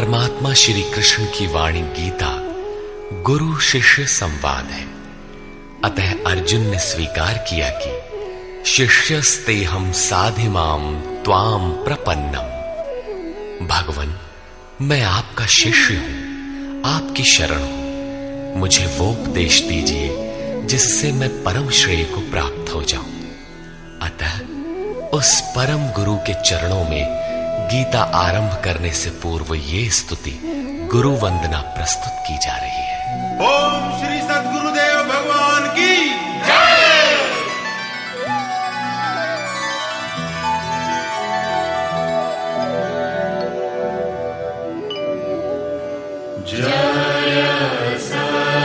परमात्मा श्री कृष्ण की वाणी गीता गुरु शिष्य संवाद है। अतः अर्जुन ने स्वीकार किया कि शिष्यस्तेहं साधिमाम त्वाम प्रपन्नम। भगवन, मैं आपका शिष्य हूं, आपकी शरण हूं। मुझे वो उपदेश दीजिए जिससे मैं परम श्रेय को प्राप्त हो जाऊं। अतः उस परम गुरु के चरणों में गीता आरंभ करने से पूर्व ये स्तुति गुरु वंदना प्रस्तुत की जा रही है। ओम श्री सद्गुरुदेव भगवान की जय। जय सद्गुरुदेवं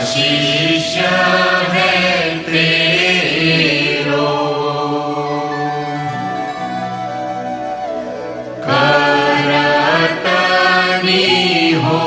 शिष्य है तेरो, करतनी हो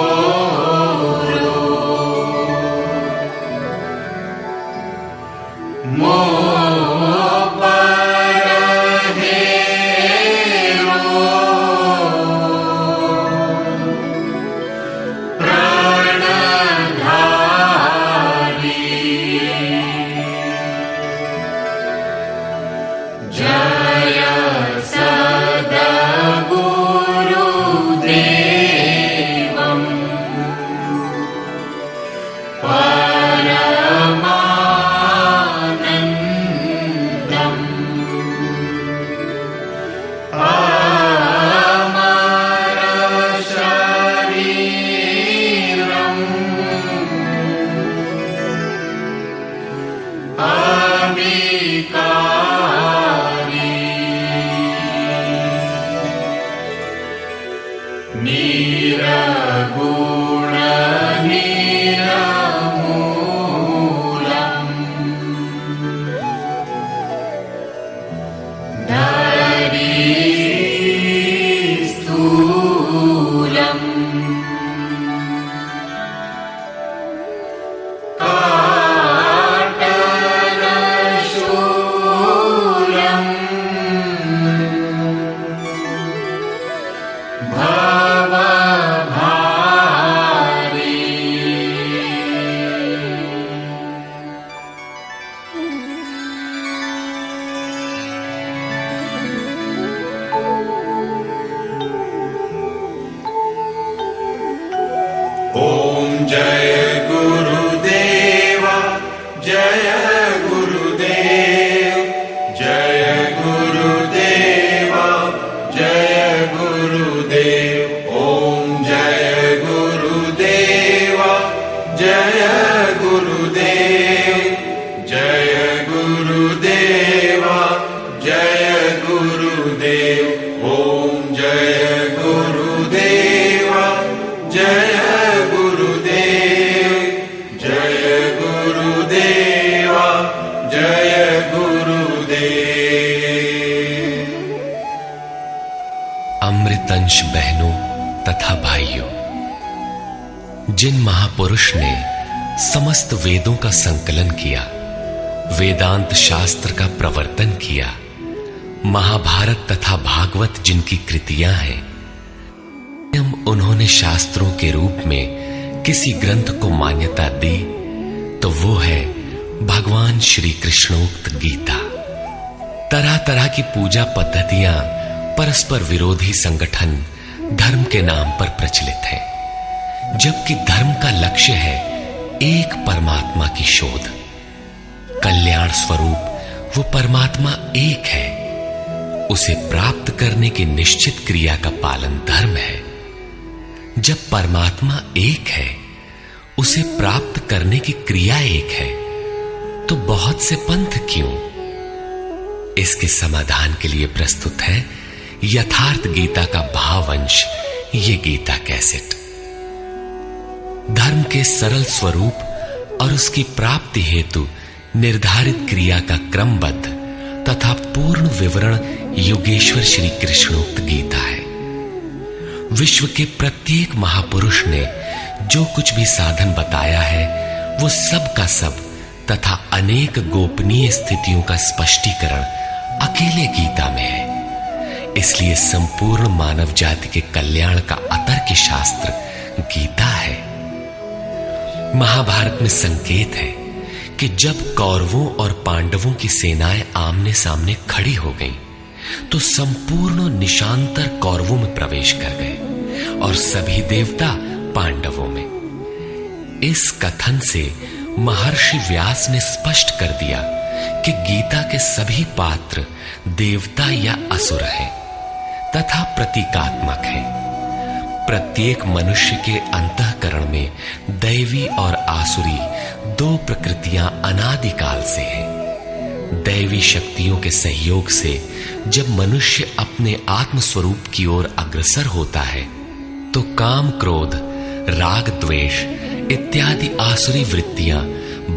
जय गुरुदेव, जय गुरुदेव, जय गुरुदेव, जय गुरुदेव। ओम जय गुरुदेव, जय गुरुदेव, जय गुरुदेव, जय गुरुदेव। ओम जय गुरुदेव, जय अमृतंश बहनों तथा भाइयों, जिन महापुरुष ने समस्त वेदों का संकलन किया, वेदांत शास्त्र का प्रवर्तन किया, महाभारत तथा भागवत जिनकी कृतियां हैं, उन्होंने शास्त्रों के रूप में किसी ग्रंथ को मान्यता दी तो वो है भगवान श्री कृष्णोक्त गीता। तरह तरह की पूजा पद्धतियां, परस्पर विरोधी संगठन धर्म के नाम पर प्रचलित है, जबकि धर्म का लक्ष्य है एक परमात्मा की शोध। कल्याण स्वरूप वो परमात्मा एक है, उसे प्राप्त करने की निश्चित क्रिया का पालन धर्म है। जब परमात्मा एक है, उसे प्राप्त करने की क्रिया एक है, तो बहुत से पंथ क्यों? इसके समाधान के लिए प्रस्तुत है यथार्थ गीता का भावांश, ये गीता कैसेट। धर्म के सरल स्वरूप और उसकी प्राप्ति हेतु निर्धारित क्रिया का क्रमबद्ध तथा पूर्ण विवरण योगेश्वर श्री कृष्णोक्त गीता है। विश्व के प्रत्येक महापुरुष ने जो कुछ भी साधन बताया है, वो सब का सब तथा अनेक गोपनीय स्थितियों का स्पष्टीकरण अकेले गीता में है। इसलिए संपूर्ण मानव जाति के कल्याण का अतर्क शास्त्र गीता है। महाभारत में संकेत है कि जब कौरवों और पांडवों की सेनाएं आमने सामने खड़ी हो गईं, तो संपूर्ण निशांतर कौरवों में प्रवेश कर गए और सभी देवता पांडवों में। इस कथन से महर्षि व्यास ने स्पष्ट कर दिया कि गीता के सभी पात्र देवता या असुर हैं तथा प्रतीकात्मक हैं। प्रत्येक मनुष्य के अंतःकरण में दैवी और आसुरी दो प्रकृतियां अनादिकाल से हैं। दैवी शक्तियों के सहयोग से जब मनुष्य अपने आत्म स्वरूप की ओर अग्रसर होता है, तो काम, क्रोध, राग, द्वेष इत्यादि आसुरी वृत्तियां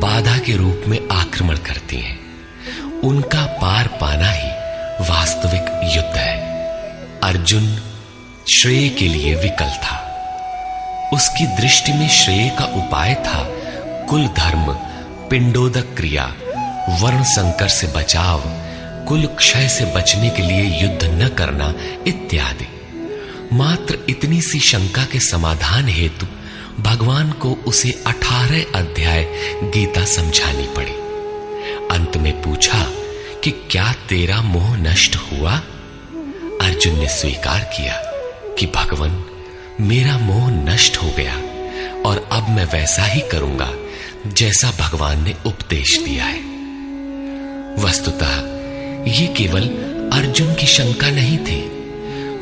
बाधा के रूप में आक्रमण करती हैं। उनका पार पाना ही वास्तविक युद्ध है। अर्जुन श्रेय के लिए विकल था। उसकी दृष्टि में श्रेय का उपाय था कुल धर्म, पिंडोदक क्रिया, वर्ण संकर से बचाव, कुल क्षय से बचने के लिए युद्ध न करना इत्यादि। मात्र इतनी सी शंका के समाधान हेतु भगवान को उसे 18 अध्याय गीता समझानी पड़ी। अंत में पूछा कि क्या तेरा मोह नष्ट हुआ? अर्जुन ने स्वीकार किया कि भगवान, मेरा मोह नष्ट हो गया और अब मैं वैसा ही करूंगा जैसा भगवान ने उपदेश दिया है। वस्तुतः ये केवल अर्जुन की शंका नहीं थी,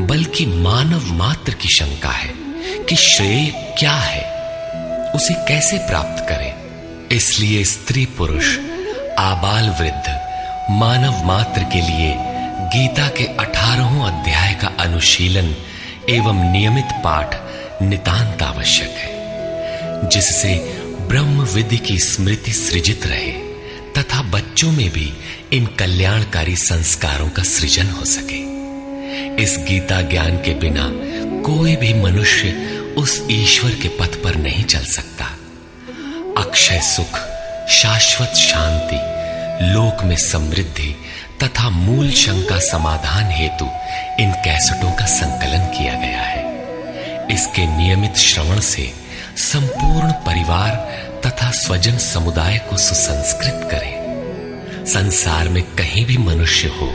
बल्कि मानव मात्र की शंका है कि श्रेय क्या है, उसे कैसे प्राप्त करें। इसलिए स्त्री पुरुष, आबाल वृद्ध, मानव मात्र के लिए गीता के 18 अध्याय का अनुशीलन एवं नियमित पाठ नितांत आवश्यक है, जिससे ब्रह्म विधि की स्मृति सृजित रहे तथा बच्चों में भी इन कल्याणकारी संस्कारों का सृजन हो सके। इस गीता ज्ञान के बिना कोई भी मनुष्य उस ईश्वर के पथ पर नहीं चल सकता। अक्षय सुख, शाश्वत शांति, लोक में समृद्धि तथा मूल शंका समाधान हेतु इन कैसेटों का संकलन किया गया है। इसके नियमित श्रवण से संपूर्ण परिवार तथा स्वजन समुदाय को सुसंस्कृत करें। संसार में कहीं भी मनुष्य हो,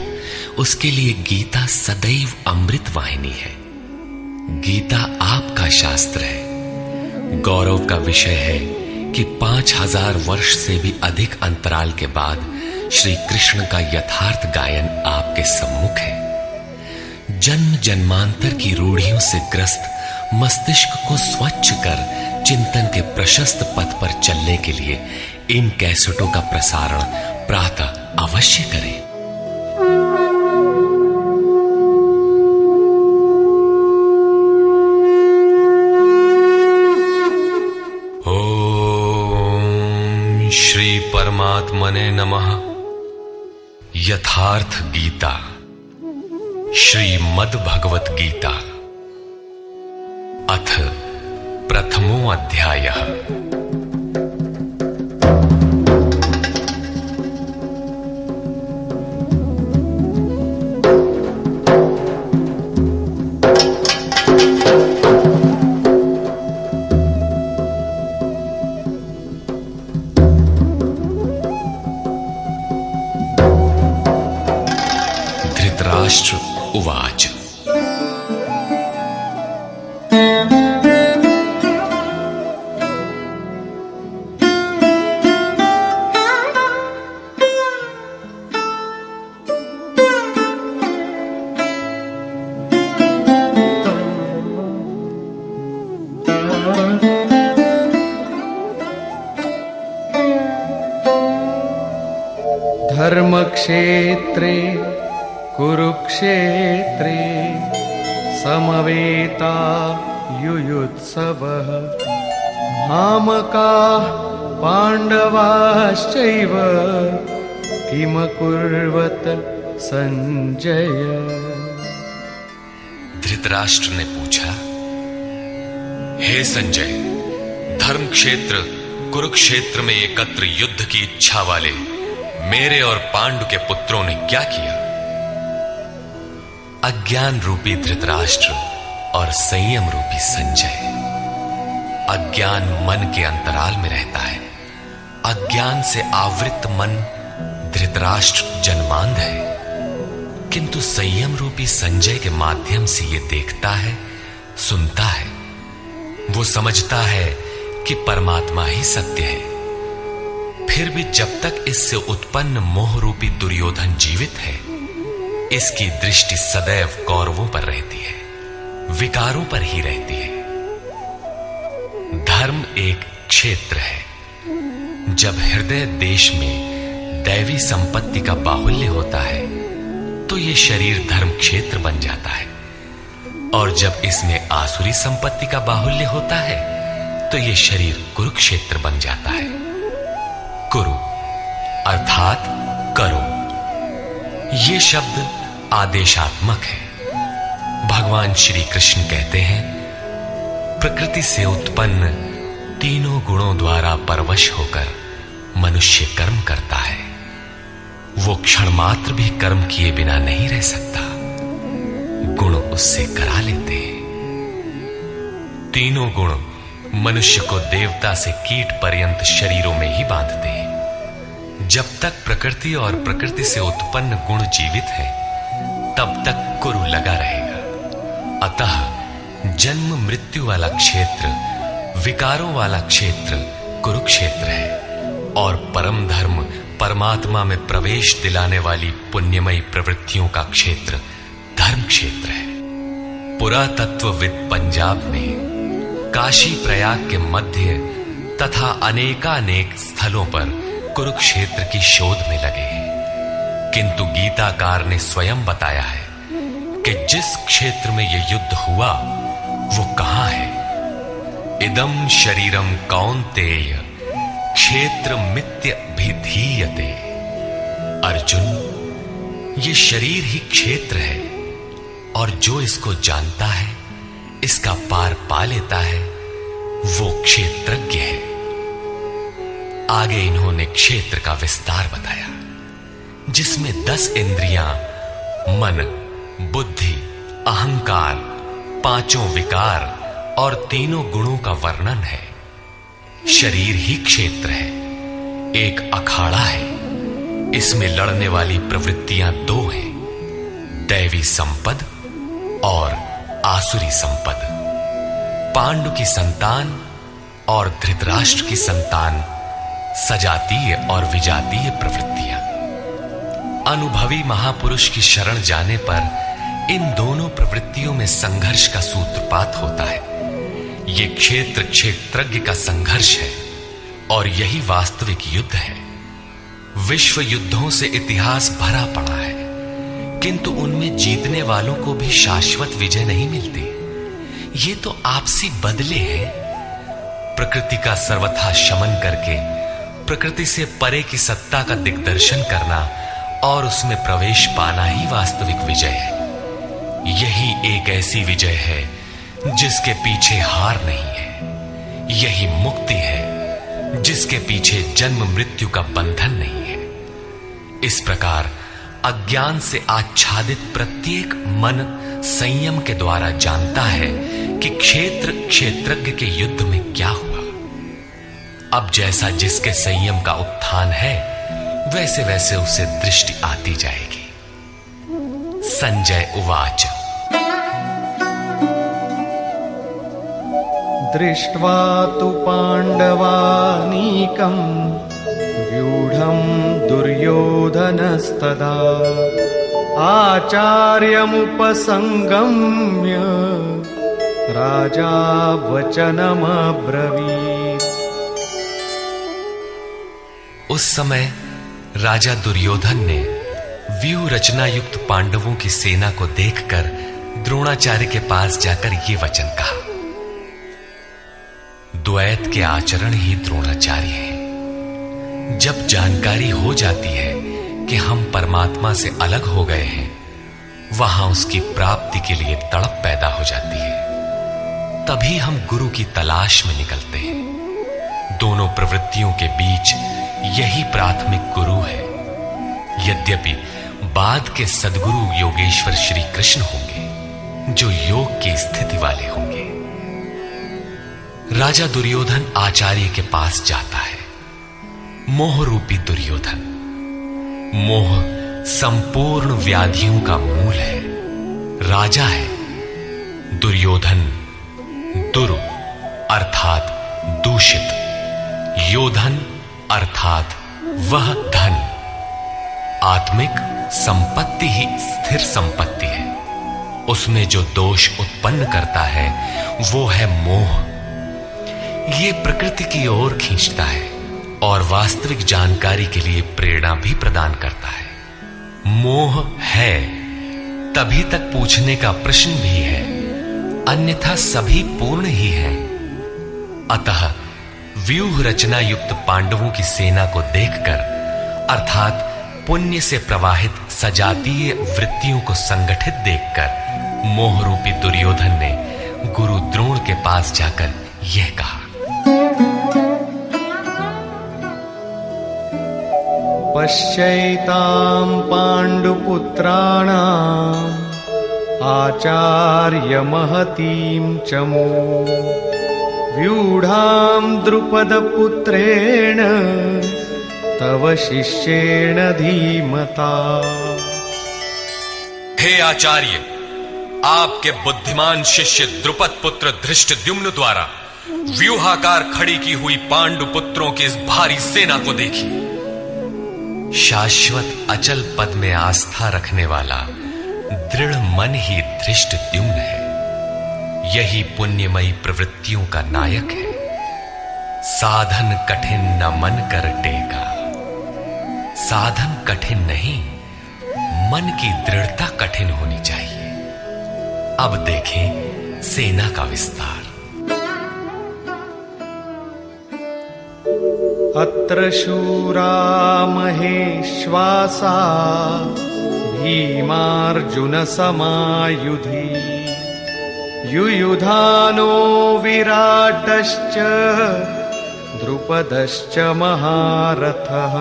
उसके लिए गीता सदैव अमृत वाहिनी है। गीता आपका शास्त्र है। गौरव का विषय है कि 5000 वर्ष से भी अधिक अंतराल के बाद श्री कृष्ण का यथार्थ गायन आपके सम्मुख है। जन्म जन्मांतर की रूढ़ियों से ग्रस्त मस्तिष्क को स्वच्छ कर चिंतन के प्रशस्त पथ पर चलने के लिए इन कैसेटों का प्रसारण प्रातः अवश्य करें। ओम श्री परमात्मने नमः। यथार्थ गीता, श्रीमद् भगवत गीता, अथ प्रथमो अध्यायः। धृतराष्ट्र उवाच। धर्मक्षेत्रे कुरुक्षेत्रे समवेता युयुत्सवः मामकाः पाण्डवाश्चैव किमकुर्वत संजय। धृतराष्ट्र ने पूछा, हे संजय, धर्म क्षेत्र कुरुक्षेत्र में एकत्र युद्ध की इच्छा वाले मेरे और पांडु के पुत्रों ने क्या किया? अज्ञान रूपी धृतराष्ट्र और संयम रूपी संजय। अज्ञान मन के अंतराल में रहता है। अज्ञान से आवृत मन धृतराष्ट्र जन्मांध है, किंतु संयम रूपी संजय के माध्यम से यह देखता है, सुनता है। वो समझता है कि परमात्मा ही सत्य है। फिर भी जब तक इससे उत्पन्न मोह रूपी दुर्योधन जीवित है, इसकी दृष्टि सदैव कौरवों पर रहती है, विकारों पर ही रहती है। धर्म एक क्षेत्र है। जब हृदय देश में दैवी संपत्ति का बाहुल्य होता है तो यह शरीर धर्म क्षेत्र बन जाता है, और जब इसमें आसुरी संपत्ति का बाहुल्य होता है तो यह शरीर कुरुक्षेत्र बन जाता है। कुरु अर्थात करो। यह शब्द आदेशात्मक है। भगवान श्री कृष्ण कहते हैं, प्रकृति से उत्पन्न तीनों गुणों द्वारा परवश होकर मनुष्य कर्म करता है। वो क्षण मात्र भी कर्म किए बिना नहीं रह सकता, गुण उससे करा लेते हैं। तीनों गुण मनुष्य को देवता से कीट पर्यंत शरीरों में ही बांधते हैं। जब तक प्रकृति और प्रकृति से उत्पन्न गुण जीवित है, तब तक कुरु लगा रहेगा। अतः जन्म मृत्यु वाला क्षेत्र, विकारों वाला क्षेत्र कुरुक्षेत्र है, और परम धर्म परमात्मा में प्रवेश दिलाने वाली पुण्यमयी प्रवृत्तियों का क्षेत्र धर्म क्षेत्र है। पुरातत्वविद पंजाब में काशी प्रयाग के मध्य तथा अनेकानेक स्थलों पर कुरुक्षेत्र की शोध में लगे हैं, किंतु गीताकार ने स्वयं बताया है कि जिस क्षेत्र में यह युद्ध हुआ वो कहां है। इदम शरीरम कौन्तेय क्षेत्र मित्यभिधीयते। अर्जुन, ये शरीर ही क्षेत्र है, और जो इसको जानता है, इसका पार पा लेता है, वो क्षेत्रज्ञ है। आगे इन्होंने क्षेत्र का विस्तार बताया, जिसमें 10 इंद्रियां, मन, बुद्धि, अहंकार, 5 विकार और 3 गुणों का वर्णन है। शरीर ही क्षेत्र है, एक अखाड़ा है। इसमें लड़ने वाली प्रवृत्तियां 2 हैं, दैवी संपद और आसुरी संपद। पांडु की संतान और धृतराष्ट्र की संतान सजातीय और विजातीय प्रवृत्तियां। अनुभवी महापुरुष की शरण जाने पर इन दोनों प्रवृत्तियों में संघर्ष का सूत्रपात होता है। यह क्षेत्र क्षेत्रज्ञ का संघर्ष है, और यही वास्तविक युद्ध है। विश्व युद्धों से इतिहास भरा पड़ा है, किंतु उनमें जीतने वालों को भी शाश्वत विजय नहीं मिलती। ये तो आपसी बदले हैं। प्रकृति का सर्वथा शमन करके प्रकृति से परे की सत्ता का दिग्दर्शन करना और उसमें प्रवेश पाना ही वास्तविक विजय है। यही एक ऐसी विजय है जिसके पीछे हार नहीं है। यही मुक्ति है जिसके पीछे जन्म मृत्यु का बंधन नहीं है। इस प्रकार अज्ञान से आच्छादित प्रत्येक मन संयम के द्वारा जानता है कि क्षेत्र क्षेत्रज्ञ के युद्ध में क्या हुआ। अब जैसा जिसके संयम का उत्थान है, वैसे वैसे उसे दृष्टि आती जाएगी। संजय उवाच। दृष्ट्वा तु पाण्डवानीकं व्यूढं दुर्योधनस्तदा आचार्यमुपसंगम्य राजा वचनमब्रवीत्। उस समय राजा दुर्योधन ने व्यूह रचना युक्त पांडवों की सेना को देखकर द्रोणाचार्य के पास जाकर ये वचन कहा। द्वैत के आचरण ही द्रोणाचार्य है। जब जानकारी हो जाती है कि हम परमात्मा से अलग हो गए हैं, वहां उसकी प्राप्ति के लिए तड़प पैदा हो जाती है। तभी हम गुरु की तलाश में निकलते हैं। दोनों प्रवृत्तियों के बीच यही प्राथमिक गुरु है। यद्यपि बाद के सद्गुरु योगेश्वर श्री कृष्ण होंगे, जो योग की स्थिति वाले होंगे। राजा दुर्योधन आचार्य के पास जाता है। मोह रूपी दुर्योधन। मोह संपूर्ण व्याधियों का मूल है। राजा है। दुर्योधन दुरु अर्थात दूषित, योधन अर्थात वह धन। आत्मिक संपत्ति ही स्थिर संपत्ति है। उसमें जो दोष उत्पन्न करता है वो है मोह। ये प्रकृति की ओर खींचता है और वास्तविक जानकारी के लिए प्रेरणा भी प्रदान करता है। मोह है तभी तक पूछने का प्रश्न भी है, अन्यथा सभी पूर्ण ही है। अतः व्यूह रचना युक्त पांडवों की सेना को देखकर, अर्थात पुण्य से प्रवाहित सजातीय वृत्तियों को संगठित देखकर, मोहरूपी दुर्योधन ने गुरु द्रोण के पास जाकर यह कहा। पश्यैतां पाण्डुपुत्राणाम् आचार्य महतीं चमू व्यूढां द्रुपदपुत्रेण तव शिष्येण धीमता। हे आचार्य, आपके बुद्धिमान शिष्य द्रुपद पुत्र धृष्टद्युम्न द्वारा व्यूहाकार खड़ी की हुई पांडु पुत्रों की इस भारी सेना को देखिए। शाश्वत अचल पद में आस्था रखने वाला दृढ़ मन ही धृष्टद्युम्न है। यही पुण्यमयी प्रवृत्तियों का नायक है। साधन कठिन न मन कर टेका। साधन कठिन नहीं, मन की दृढ़ता कठिन होनी चाहिए। अब देखें सेना का विस्तार। अत्र शूरा महेश्वासा भीमार्जुन समायुधि युयुधानो विराटश्च द्रुपदश्च महारथः।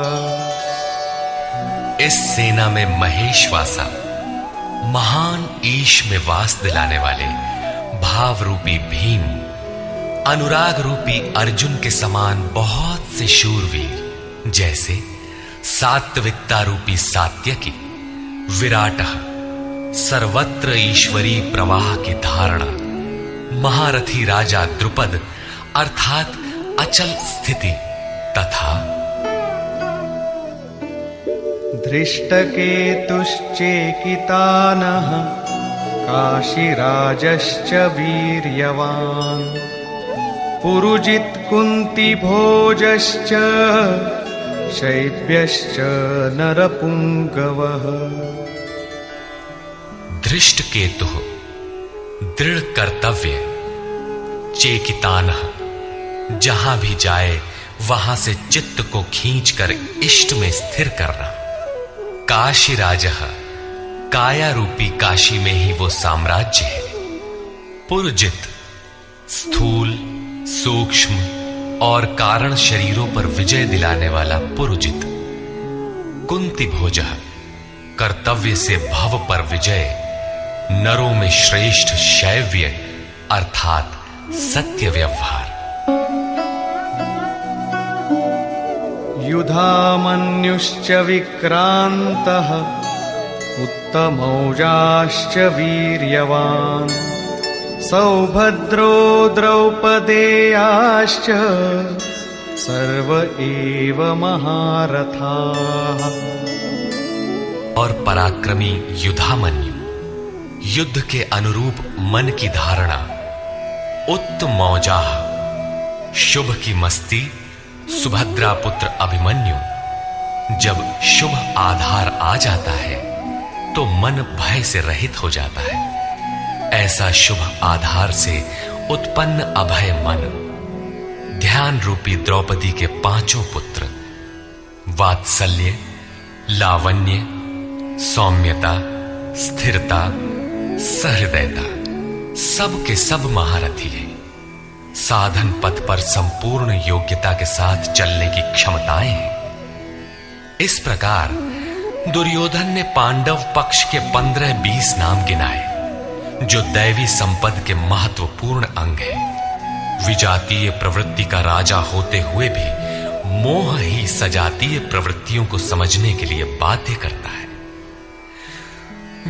इस सेना में महेश्वासा, महान ईश में वास दिलाने वाले भाव रूपी भीम, अनुराग रूपी अर्जुन के समान बहुत से शूरवीर, जैसे सात्विकता रूपी सात्यकी, विराट सर्वत्र ईश्वरी प्रवाह की धारणा, महारथी राजा द्रुपद अर्थात अचल स्थिति, तथा धृष्टकेतुश्चेकितानः काशीराजश्च वीर्यवान् पुरुजित् कुन्तिभोजश्च शैब्यश्च नरपुंगवः। धृष्टकेतु दृढ़ कर्तव्य, चेकितानः जहां भी जाए वहां से चित्त को खींचकर इष्ट में स्थिर करना, काशीराजः काया रूपी काशी में ही वो साम्राज्य है, पुरजित स्थूल सूक्ष्म और कारण शरीरों पर विजय दिलाने वाला पुरुजित, कुंती भोजः कर्तव्य से भव पर विजय, नरों में श्रेष्ठ शैव्य अर्थात सत्य व्यवहार। युधामन्युश्च विक्रान्तः उत्तमौजाश्च वीर्यवान् सौभद्रो द्रौपदेयाश्च सर्व एव महारथाः। और पराक्रमी युधामन्यु, युद्ध के अनुरूप मन की धारणा, उत्तमौजाः शुभ की मस्ती, सुभद्रा पुत्र अभिमन्यु, जब शुभ आधार आ जाता है तो मन भय से रहित हो जाता है। ऐसा शुभ आधार से उत्पन्न अभय मन, ध्यान रूपी द्रौपदी के पांचों पुत्र, वात्सल्य, लावण्य, सौम्यता, स्थिरता, सहृदयता, सब के सब महारथी है। साधन पथ पर संपूर्ण योग्यता के साथ चलने की क्षमताएं हैं। इस प्रकार दुर्योधन ने पांडव पक्ष के 15-20 नाम गिनाए, जो दैवी संपद के महत्वपूर्ण अंग है। विजातीय प्रवृत्ति का राजा होते हुए भी मोह ही सजातीय प्रवृत्तियों को समझने के लिए बाध्य करता है।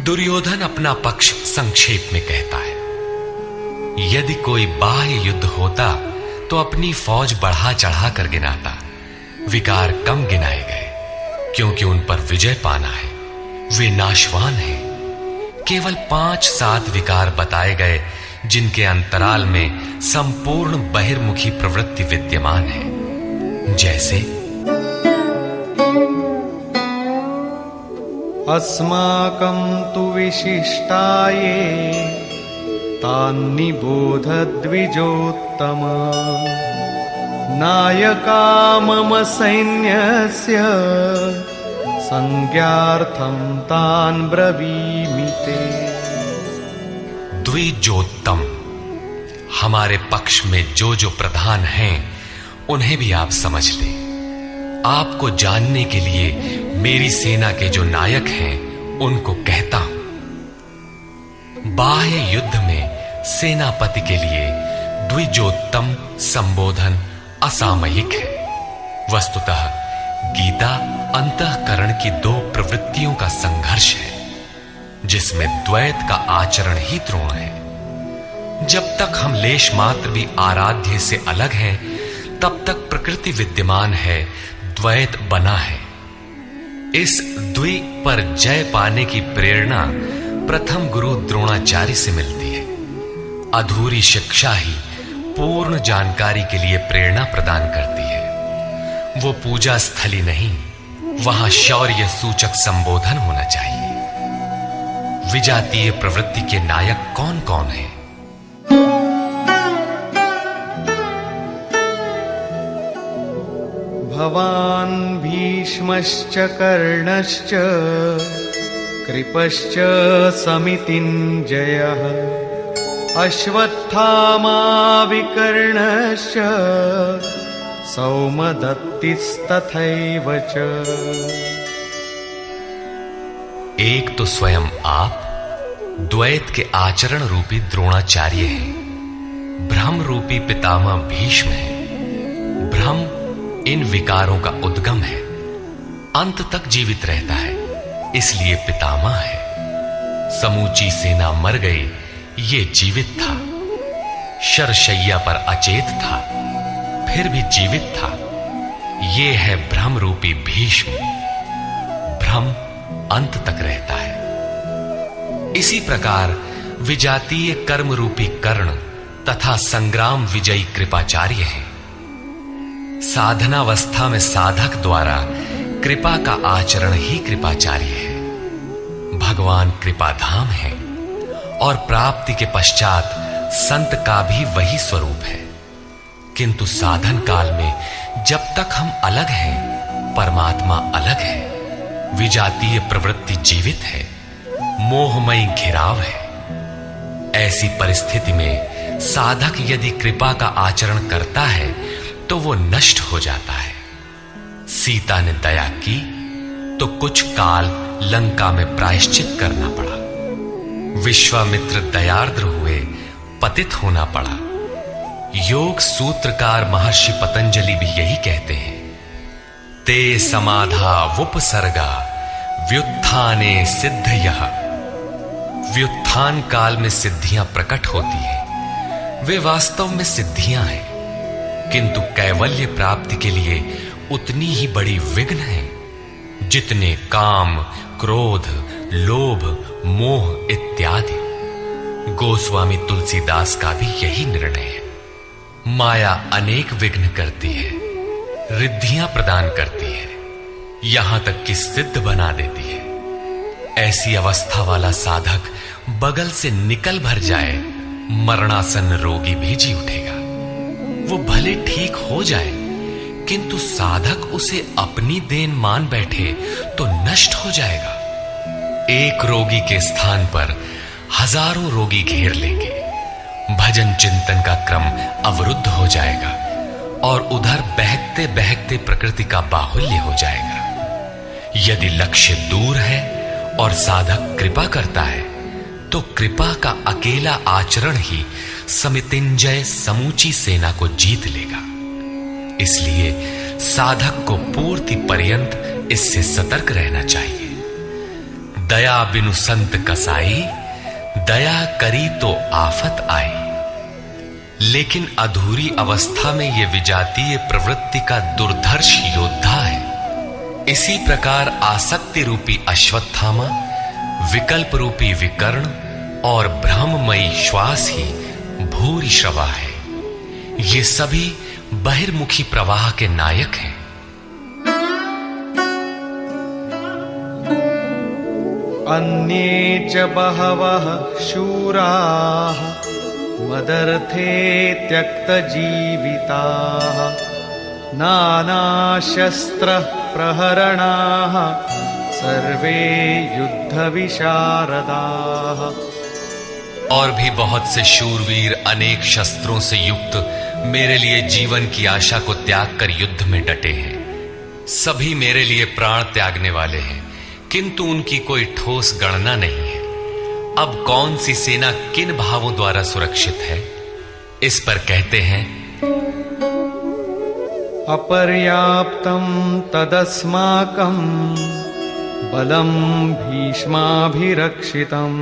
दुर्योधन अपना पक्ष संक्षेप में कहता है, यदि कोई बाह्य युद्ध होता तो अपनी फौज बढ़ा चढ़ा कर गिनाता, विकार कम गिनाए गए, क्योंकि उन पर विजय पाना है, वे नाशवान हैं। केवल 5-7 विकार बताए गए, जिनके अंतराल में संपूर्ण बहिर्मुखी प्रवृत्ति विद्यमान है, जैसे अस्माकं तु विशिष्टाये तान्निबोध द्विजोत्तम प्रियोत्तम नायका मम सैन्यस्य संज्ञार्थं तान् ब्रवीमि ते। द्विजोत्तम, हमारे पक्ष में जो प्रधान हैं उन्हें भी आप समझ लें। आपको जानने के लिए मेरी सेना के जो नायक हैं उनको कहता हूं। बाह्य युद्ध में सेनापति के लिए द्विजोत्तम संबोधन असामयिक है। वस्तुतः गीता अंतःकरण की दो प्रवृत्तियों का संघर्ष है, जिसमें द्वैत का आचरण ही द्रोण है। जब तक हम लेश मात्र भी आराध्य से अलग हैं, तब तक प्रकृति विद्यमान है, द्वैत बना है। इस द्वि पर जय पाने की प्रेरणा प्रथम गुरु द्रोणाचार्य से मिलती है। अधूरी शिक्षा ही पूर्ण जानकारी के लिए प्रेरणा प्रदान करती है। वो पूजा स्थली नहीं, वहां शौर्य सूचक संबोधन होना चाहिए। विजातीय प्रवृत्ति के नायक कौन कौन है? भवान् भीष्मश्च कर्णश्च कृपश्च समितिञ्जयः अश्वत्थामा विकर्णश्च सौमदत्तिस्तथैव च। एक तो स्वयं आप द्वैत के आचरण रूपी द्रोणाचार्य हैं। भ्रम रूपी पितामह भीष्म है। भ्रम इन विकारों का उद्गम है, अंत तक जीवित रहता है, इसलिए पितामह है। समूची सेना मर गई, ये जीवित था। शरशैया पर अचेत था, फिर भी जीवित था। ये है भ्रम रूपी भीष्म। भ्रम अंत तक रहता है। इसी प्रकार विजातीय कर्म रूपी कर्ण तथा संग्राम विजयी कृपाचार्य हैं। साधनावस्था में साधक द्वारा कृपा का आचरण ही कृपाचार्य है। भगवान कृपाधाम है और प्राप्ति के पश्चात संत का भी वही स्वरूप है। किंतु साधन काल में जब तक हम अलग हैं, परमात्मा अलग है। विजातीय प्रवृत्ति जीवित है, मोहमयी घिराव है। ऐसी परिस्थिति में साधक यदि कृपा का आचरण करता है तो वो नष्ट हो जाता है। सीता ने दया की तो कुछ काल लंका में प्रायश्चित करना पड़ा। विश्वामित्र दयार्द्र हुए, पतित होना पड़ा। योग सूत्रकार महर्षि पतंजलि भी यही कहते हैं, ते समाधा वुपसर्गा व्युत्थाने सिद्धयः। व्युत्थान काल में सिद्धियां प्रकट होती हैं, वे वास्तव में सिद्धियां हैं, किंतु कैवल्य प्राप्ति के लिए उतनी ही बड़ी विघ्न है जितने काम, क्रोध, लोभ, मोह इत्यादि। गोस्वामी तुलसीदास का भी यही निर्णय है। माया अनेक विघ्न करती है, रिद्धियां प्रदान करती है, यहां तक कि सिद्ध बना देती है। ऐसी अवस्था वाला साधक बगल से निकल भर जाए, मरणासन रोगी भी जी उठेगा। वो भले ठीक हो जाए, किंतु साधक उसे अपनी देन मान बैठे तो नष्ट हो जाएगा। एक रोगी के स्थान पर हजारों रोगी घेर लेंगे। भजन चिंतन का क्रम अवरुद्ध हो जाएगा और उधर बहकते बहकते प्रकृति का बाहुल्य हो जाएगा। यदि लक्ष्य दूर है और साधक कृपा करता है, तो कृपा का अकेला आचरण ही समितिंजय समूची सेना को जीत लेगा। इसलिए साधक को पूर्ति पर्यंत इससे सतर्क रहना चाहिए। दया बिनु संत कसाई, दया करी तो आफत आई। लेकिन अधूरी अवस्था में यह विजातीय प्रवृत्ति का दुर्धर्ष योद्धा है। इसी प्रकार आसक्ति रूपी अश्वत्थामा, विकल्प रूपी विकर्ण और भ्रममयी श्वास ही भूरिश्रवा है। ये सभी बहिर्मुखी प्रवाह के नायक हैं। अन्ये च बहवः शूराः मदर्थे त्यक्तजीविताः नानाशस्त्रः प्रहरणाः सर्वे युद्धविशारदाः। और भी बहुत से शूरवीर अनेक शस्त्रों से युक्त मेरे लिए जीवन की आशा को त्याग कर युद्ध में डटे हैं। सभी मेरे लिए प्राण त्यागने वाले हैं, किंतु उनकी कोई ठोस गणना नहीं है। अब कौन सी सेना किन भावों द्वारा सुरक्षित है? इस पर कहते हैं, अपर्याप्तं तदस्माकं बलं भीष्माभिरक्षितम्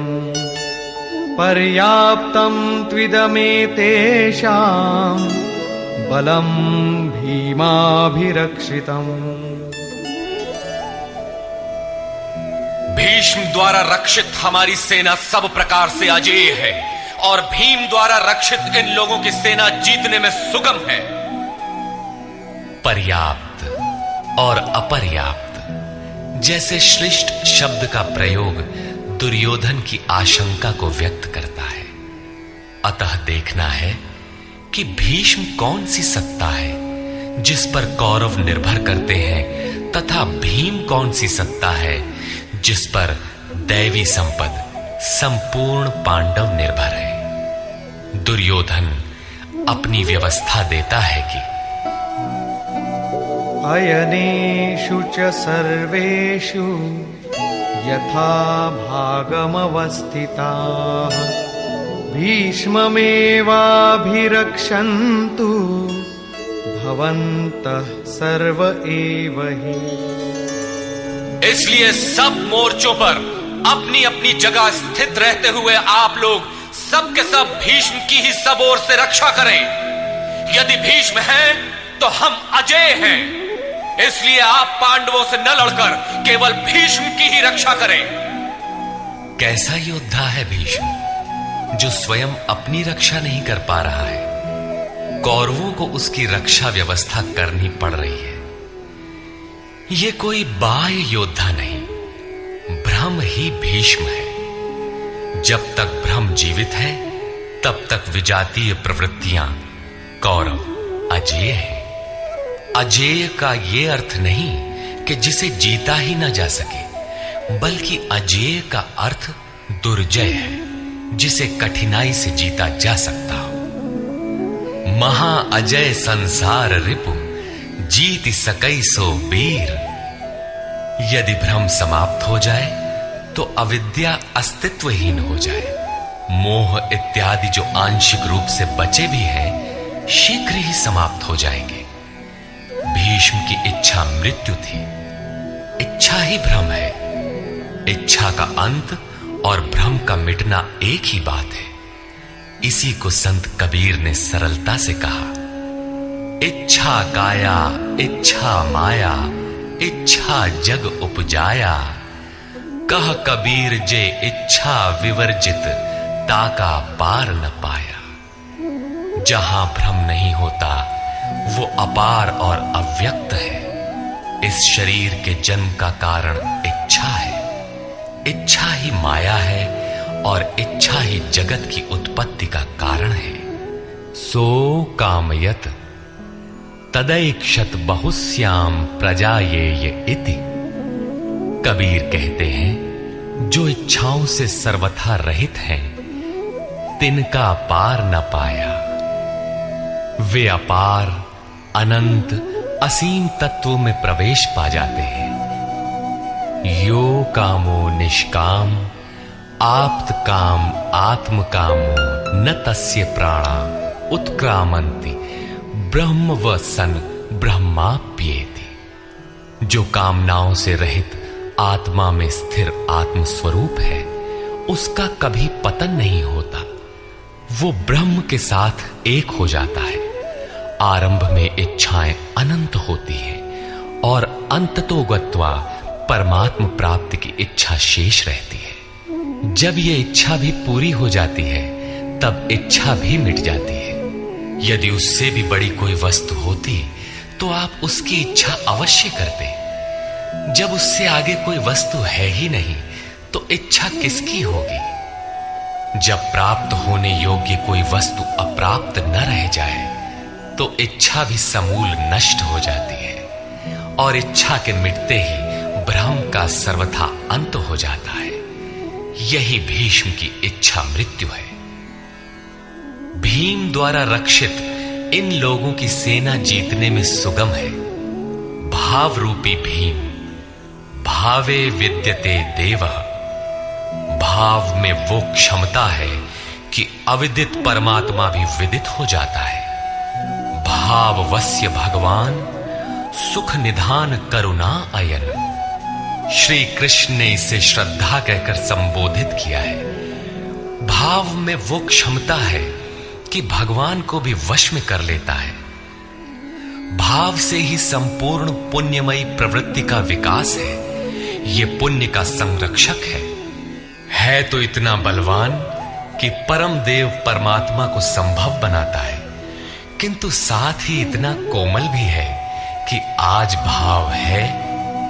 पर्याप्तं त्विदमेतेषां बलं भीमाभिरक्षितम्। भीष्म द्वारा रक्षित हमारी सेना सब प्रकार से अजेय है और भीम द्वारा रक्षित इन लोगों की सेना जीतने में सुगम है। पर्याप्त और अपर्याप्त जैसे श्लिष्ट शब्द का प्रयोग दुर्योधन की आशंका को व्यक्त करता है। अतः देखना है कि भीष्म कौन सी सत्ता है जिस पर कौरव निर्भर करते हैं, तथा भीम कौन सी सत्ता है जिस पर दैवी संपद संपूर्ण पांडव निर्भर है। दुर्योधन अपनी व्यवस्था देता है कि अयनेषु च सर्वेषु यथा भागमवस्थिताः भीष्ममेवाभिरक्षन्तु भवन्तः सर्व एव हि। इसलिए सब मोर्चों पर अपनी अपनी जगह स्थित रहते हुए आप लोग सब के सब भीष्म की ही सब ओर से रक्षा करें। यदि भीष्म हैं तो हम अजेय हैं, इसलिए आप पांडवों से न लड़कर केवल भीष्म की ही रक्षा करें। कैसा योद्धा है भीष्म, जो स्वयं अपनी रक्षा नहीं कर पा रहा है, कौरवों को उसकी रक्षा व्यवस्था करनी पड़ रही है। ये कोई बाह्य योद्धा नहीं, ब्रह्म ही भीष्म है। जब तक ब्रह्म जीवित है तब तक विजातीय प्रवृत्तियां कौरव अजेय है। अजेय का ये अर्थ नहीं कि जिसे जीता ही ना जा सके, बल्कि अजेय का अर्थ दुर्जय है, जिसे कठिनाई से जीता जा सकता हो। महा अजय संसार रिपु जीति सकई सो वीर। यदि भ्रम समाप्त हो जाए तो अविद्या अस्तित्वहीन हो जाए। मोह इत्यादि जो आंशिक रूप से बचे भी हैं, शीघ्र ही समाप्त हो जाएंगे। भीष्म की इच्छा मृत्यु थी, इच्छा ही भ्रम है। इच्छा का अंत और भ्रम का मिटना एक ही बात है। इसी को संत कबीर ने सरलता से कहा, इच्छा काया इच्छा माया इच्छा जग उपजाया। कह कबीर जे इच्छा विवर्जित ताका पार न पाया। जहां भ्रम नहीं होता वो अपार और अव्यक्त है। इस शरीर के जन्म का कारण इच्छा है, इच्छा ही माया है और इच्छा ही जगत की उत्पत्ति का कारण है। सो कामयत तदैक्षत बहुश्याम प्रजायेय इति। कबीर कहते हैं, जो इच्छाओं से सर्वथा रहित हैं, तिनका पार न पाया। वे अपार अनंत असीम तत्वों में प्रवेश पा जाते हैं। यो कामो निष्काम आप्त काम आत्म कामो न तस्य प्राणा उत्क्रामंति ब्रह्म व सन ब्रह्माप्येति। जो कामनाओं से रहित आत्मा में स्थिर आत्म स्वरूप है, उसका कभी पतन नहीं होता। वो ब्रह्म के साथ एक हो जाता है। आरंभ में इच्छाएं अनंत होती हैं और अंततो गत्वा परमात्म प्राप्ति की इच्छा शेष रहती है। जब ये इच्छा भी पूरी हो जाती है तब इच्छा भी मिट जाती है। यदि उससे भी बड़ी कोई वस्तु होती तो आप उसकी इच्छा अवश्य करते। जब उससे आगे कोई वस्तु है ही नहीं तो इच्छा किसकी होगी? जब प्राप्त होने योग्य कोई वस्तु अप्राप्त न रह जाए तो इच्छा भी समूल नष्ट हो जाती है और इच्छा के मिटते ही ब्रह्म का सर्वथा अंत हो जाता है। यही भीष्म की इच्छा मृत्यु है। भीम द्वारा रक्षित इन लोगों की सेना जीतने में सुगम है। भाव रूपी भीम भावे विद्यते देवः। भाव में वो क्षमता है कि अविदित परमात्मा भी विदित हो जाता है। भाववस्य भगवान सुख निधान करुणा अयन। श्री कृष्ण ने इसे श्रद्धा कहकर संबोधित किया है। भाव में वो क्षमता है कि भगवान को भी वश में कर लेता है। भाव से ही संपूर्ण पुण्यमयी प्रवृत्ति का विकास है। ये पुण्य का संरक्षक है तो इतना बलवान कि परम देव परमात्मा को संभव बनाता है, किंतु साथ ही इतना कोमल भी है कि आज भाव है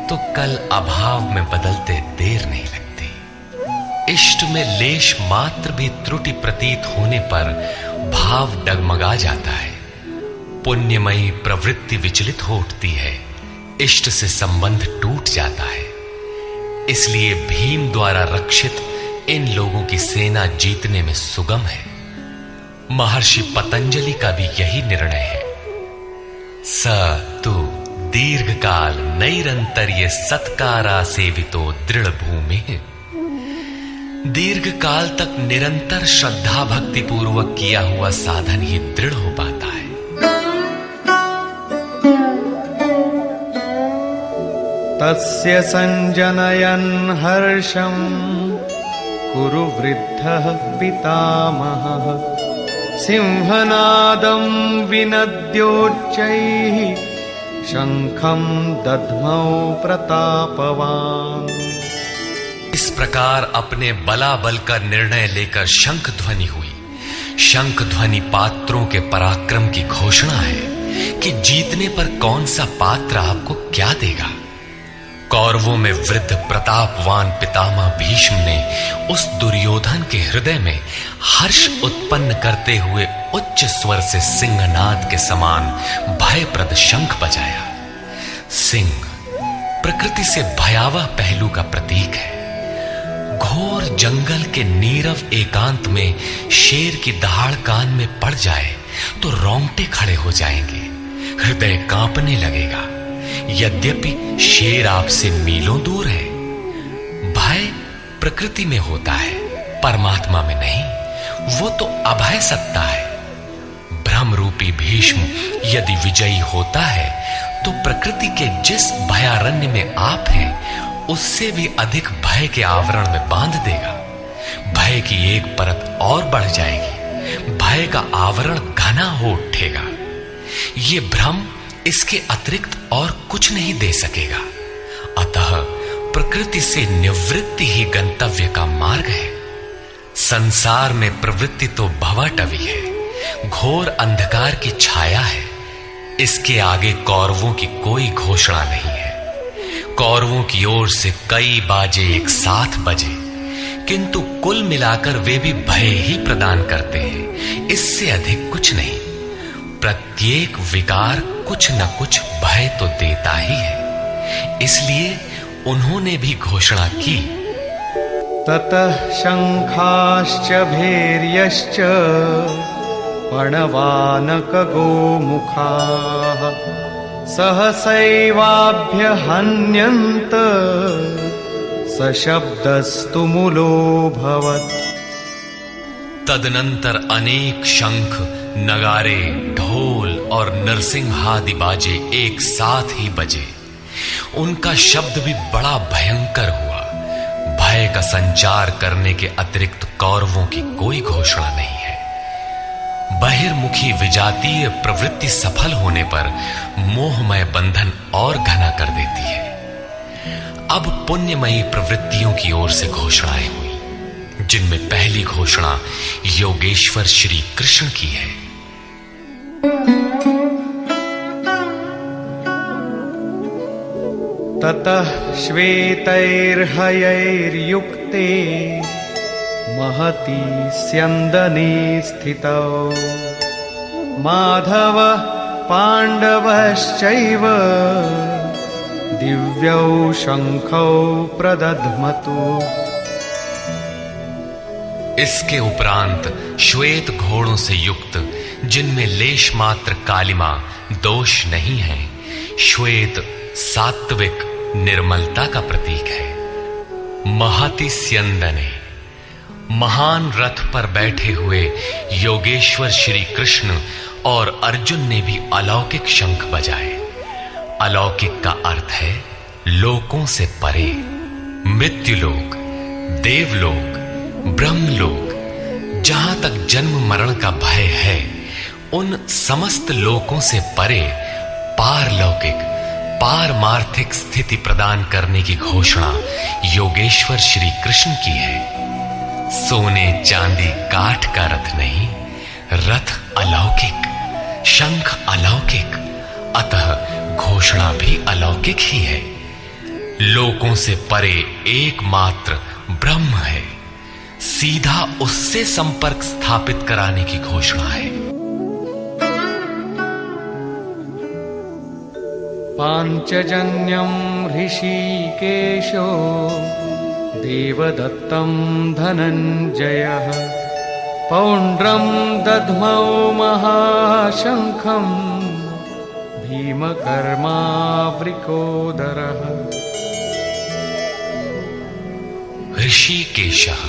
तो कल अभाव में बदलते देर नहीं लगती। इष्ट में लेश मात्र भी त्रुटि प्रतीत होने पर भाव डगमगा जाता है। पुण्यमयी प्रवृत्ति विचलित हो उठती है, इष्ट से संबंध टूट जाता है। इसलिए भीम द्वारा रक्षित इन लोगों की सेना जीतने में सुगम है। महर्षि पतंजलि का भी यही निर्णय है। स तु दीर्घकाल नैरंतर्य सत्कारा सेवितो दृढ़ भूमि। दीर्घ काल तक निरंतर श्रद्धा भक्ति पूर्वक किया हुआ साधन ही दृढ़ हो पाता है। तस्य संजनयन् हर्षं कुरु वृद्धः पितामहः। सिंहनादं विनद्योच्चैः शंखं दध्मौ प्रतापवान्। इस प्रकार अपने बलाबल का निर्णय लेकर शंख ध्वनि हुई। शंख ध्वनि पात्रों के पराक्रम की घोषणा है कि जीतने पर कौन सा पात्र आपको क्या देगा। कौरवों में वृद्ध प्रतापवान पितामह भीष्म ने उस दुर्योधन के हृदय में हर्ष उत्पन्न करते हुए उच्च स्वर से सिंहनाद के समान भयप्रद शंख बजाया। सिंह प्रकृति से भयावह पहलू का प्रतीक है। घोर जंगल के नीरव एकांत में शेर की दहाड़ कान में पड़ जाए तो रोंगटे खड़े हो जाएंगे, हृदय कांपने लगेगा। यद्यपि शेर आपसे मीलों दूर है। भय प्रकृति में होता है, परमात्मा में नहीं। वो तो अभय सत्ता है। ब्रह्म रूपी भीष्म यदि विजयी होता है तो प्रकृति के जिस भयारण्य में आप हैं उससे भी अधिक भय के आवरण में बांध देगा। भय की एक परत और बढ़ जाएगी, भय का आवरण घना हो उठेगा। ये भ्रम इसके अतिरिक्त और कुछ नहीं दे सकेगा। अतः प्रकृति से निवृत्ति ही गंतव्य का मार्ग है। संसार में प्रवृत्ति तो भवाटवी है, घोर अंधकार की छाया है। इसके आगे कौरवों की कोई घोषणा नहीं है। कौरवों की ओर से कई बाजे एक साथ बजे, किंतु कुल मिलाकर वे भी भय ही प्रदान करते हैं, इससे अधिक कुछ नहीं। प्रत्येक विकार कुछ न कुछ भय तो देता ही है। इसलिए उन्होंने भी घोषणा की। ततः शंखाश्च भैर्यश्च पणवानक गोमुखाः सहसैवाभ्यहन्यन्त सशब्दस्तु मूलोऽभवत्। तदनंतर अनेक शंख, नगारे, ढोल और नरसिंहादि बाजे एक साथ ही बजे। उनका शब्द भी बड़ा भयंकर हुआ। भय का संचार करने के अतिरिक्त कौरवों की कोई घोषणा नहीं है। बहिर्मुखी विजातीय प्रवृत्ति सफल होने पर मोहमय बंधन और घना कर देती है। अब पुण्यमयी प्रवृत्तियों की ओर से घोषणाएं हुई, जिनमें पहली घोषणा योगेश्वर श्री कृष्ण की है। ततः श्वेतैर्हयैर्युक्ते महति स्यन्दने स्थितौ माधवः पाण्डवश्चैव दिव्यौ शंखौ प्रदध्मतु। इसके उपरांत श्वेत घोड़ों से युक्त, जिनमें लेश मात्र कालिमा दोष नहीं है, श्वेत सात्विक निर्मलता का प्रतीक है। महति स्यन्दने, महान रथ पर बैठे हुए योगेश्वर श्री कृष्ण और अर्जुन ने भी अलौकिक शंख बजाए। अलौकिक का अर्थ है लोकों से परे। मृत्युलोक, देवलोक, ब्रह्मलोक, जहां तक जन्म मरण का भय है, उन समस्त लोकों से परे पारलौकिक, पारमार्थिक स्थिति प्रदान करने की घोषणा योगेश्वर श्री कृष्ण की है। सोने चांदी काठ का रथ नहीं, रथ अलौकिक, शंख अलौकिक, अतः घोषणा भी अलौकिक ही है। लोकों से परे एकमात्र ब्रह्म है, सीधा उससे संपर्क स्थापित कराने की घोषणा है। पांचजन्यं ऋषिकेशो देवदत्तं धनञ्जयः पौण्ड्रं दध्मौ महाशंखं भीमकर्मावृकोदरः। ऋषिकेशः,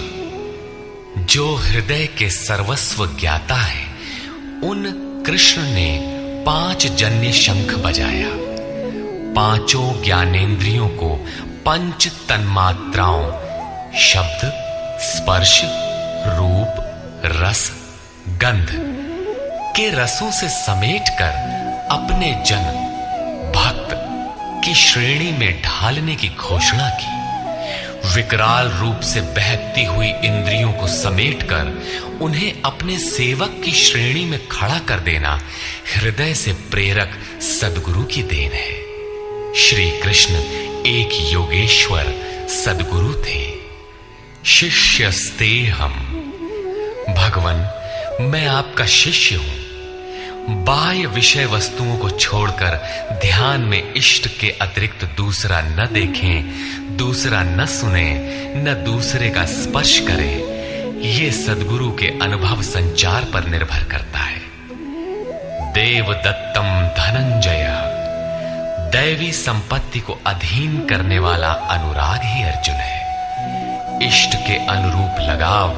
जो हृदय के सर्वस्व ज्ञाता है, उन कृष्ण ने 5 जन्य शंख बजाया। पांचों ज्ञानेंद्रियों को पंच तन्मात्राओं शब्द, स्पर्श, रूप, रस, गंध के रसों से समेटकर अपने जन भक्त की श्रेणी में ढालने की घोषणा की। विकराल रूप से बहकती हुई इंद्रियों को समेटकर उन्हें अपने सेवक की श्रेणी में खड़ा कर देना हृदय से प्रेरक सद्गुरु की देन है। श्री कृष्ण एक योगेश्वर सद्गुरु थे। शिष्यस्तेहम्, भगवन मैं आपका शिष्य हूं। बाह्य विषय वस्तुओं को छोड़कर ध्यान में इष्ट के अतिरिक्त दूसरा न देखें, दूसरा न सुने, न दूसरे का स्पर्श करें, ये सद्गुरु के अनुभव संचार पर निर्भर करता है। देवदत्तम धनंजय, दैवी संपत्ति को अधीन करने वाला अनुराग ही अर्जुन है। इष्ट के अनुरूप लगाव,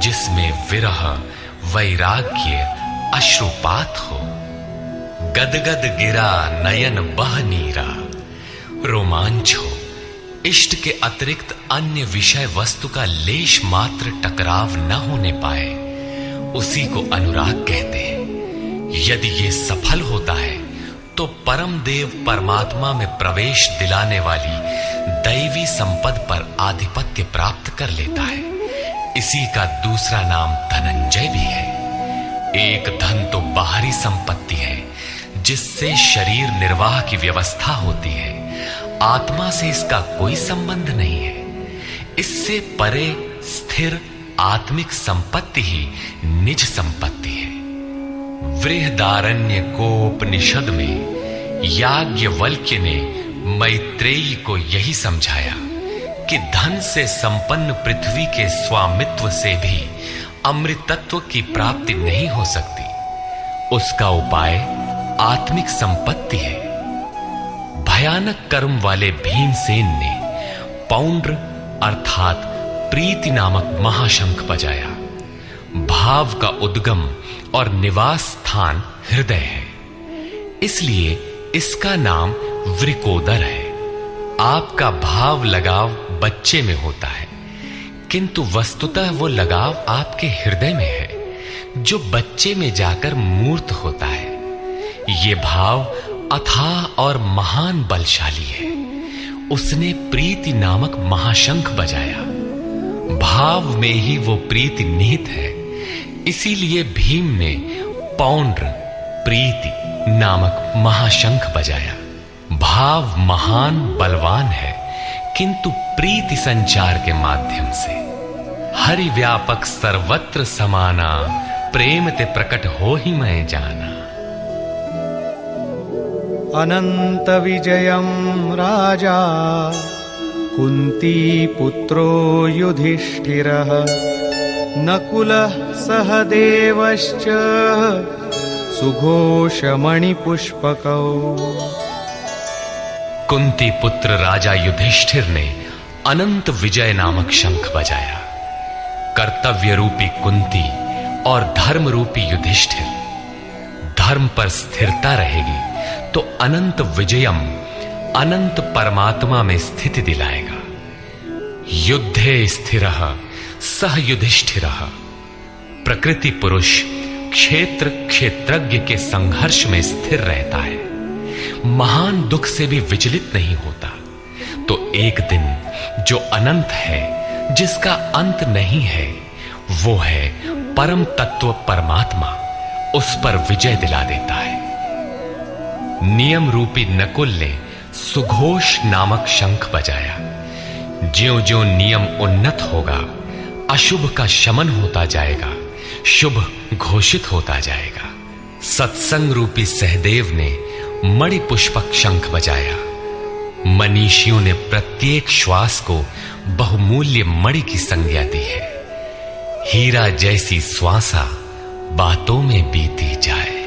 जिसमें विरह, वैराग्य, अश्रुपात हो। गदगद गिरा नयन बह नीरा, रोमांच हो। इष्ट के अतिरिक्त अन्य विषय वस्तु का लेश मात्र टकराव न होने पाए, उसी को अनुराग कहते हैं। यदि ये सफल होता है तो परम देव परमात्मा में प्रवेश दिलाने वाली दैवी संपद पर आधिपत्य प्राप्त कर लेता है। इसी का दूसरा नाम धनंजय भी है। एक धन तो बाहरी संपत्ति है, जिससे शरीर निर्वाह की व्यवस्था होती है। आत्मा से इसका कोई संबंध नहीं है। इससे परे स्थिर आत्मिक संपत्ति ही निज संपत्ति है। बृहदारण्य कोपनिषद में याज्ञवल्क्य ने मैत्रेयी को यही समझाया कि धन से संपन्न पृथ्वी के स्वामित्व से भी अमृतत्व की प्राप्ति नहीं हो सकती। उसका उपाय आत्मिक संपत्ति है। भयानक कर्म वाले भीमसेन ने पौंड्र अर्थात प्रीति नामक महाशंख बजाया। भाव का उद्गम और निवास स्थान हृदय है, इसलिए इसका नाम वृकोदर है। आपका भाव लगाव बच्चे में होता है, किंतु वस्तुतः वो लगाव आपके हृदय में है, जो बच्चे में जाकर मूर्त होता है। ये भाव अथाह और महान बलशाली है। उसने प्रीति नामक महाशंख बजाया। भाव में ही वो प्रीति निहित है, इसीलिए भीम ने पौंड्र प्रीति नामक महाशंख बजाया। भाव महान बलवान है, किंतु प्रीति संचार के माध्यम से। हरि व्यापक सर्वत्र समाना, प्रेम ते प्रकट हो ही मैं जाना। अनंत विजयम राजा कुंती पुत्रो युधिष्ठिरः, नकुलः सहदेवश्च सुघोषमणिपुष्पकौ। कुंती पुत्र राजा युधिष्ठिर ने अनंत विजय नामक शंख बजाया। कर्तव्य रूपी कुंती और धर्म रूपी युधिष्ठिर, धर्म पर स्थिरता रहेगी तो अनंत विजयम, अनंत परमात्मा में स्थिति दिलाएगा। युद्धे स्थिरः सह युधिष्ठिरः, प्रकृति पुरुष क्षेत्र क्षेत्रज्ञ के संघर्ष में स्थिर रहता है, महान दुख से भी विचलित नहीं होता। तो एक दिन जो अनंत है, जिसका अंत नहीं है, वो है परम तत्व परमात्मा, उस पर विजय दिला देता है। नियम रूपी नकुल ने सुघोष नामक शंख बजाया। ज्यों-ज्यों नियम उन्नत होगा, अशुभ का शमन होता जाएगा, शुभ घोषित होता जाएगा। सत्संग रूपी सहदेव ने मणिपुष्पक शंख बजाया। मनीषियों ने प्रत्येक श्वास को बहुमूल्य मणि की संज्ञा दी है। हीरा जैसी श्वासा बातों में बीती जाए।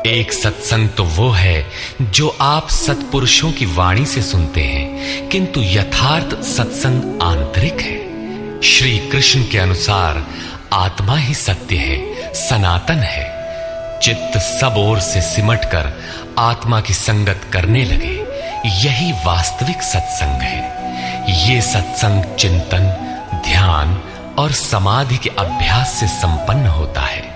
एक सत्संग तो वो है जो आप सत्पुरुषों की वाणी से सुनते हैं, किंतु यथार्थ सत्संग आंतरिक है। श्री कृष्ण के अनुसार आत्मा ही सत्य है, सनातन है। चित्त सब ओर से सिमटकर आत्मा की संगत करने लगे, यही वास्तविक सत्संग है। ये सत्संग चिंतन, ध्यान और समाधि के अभ्यास से संपन्न होता है।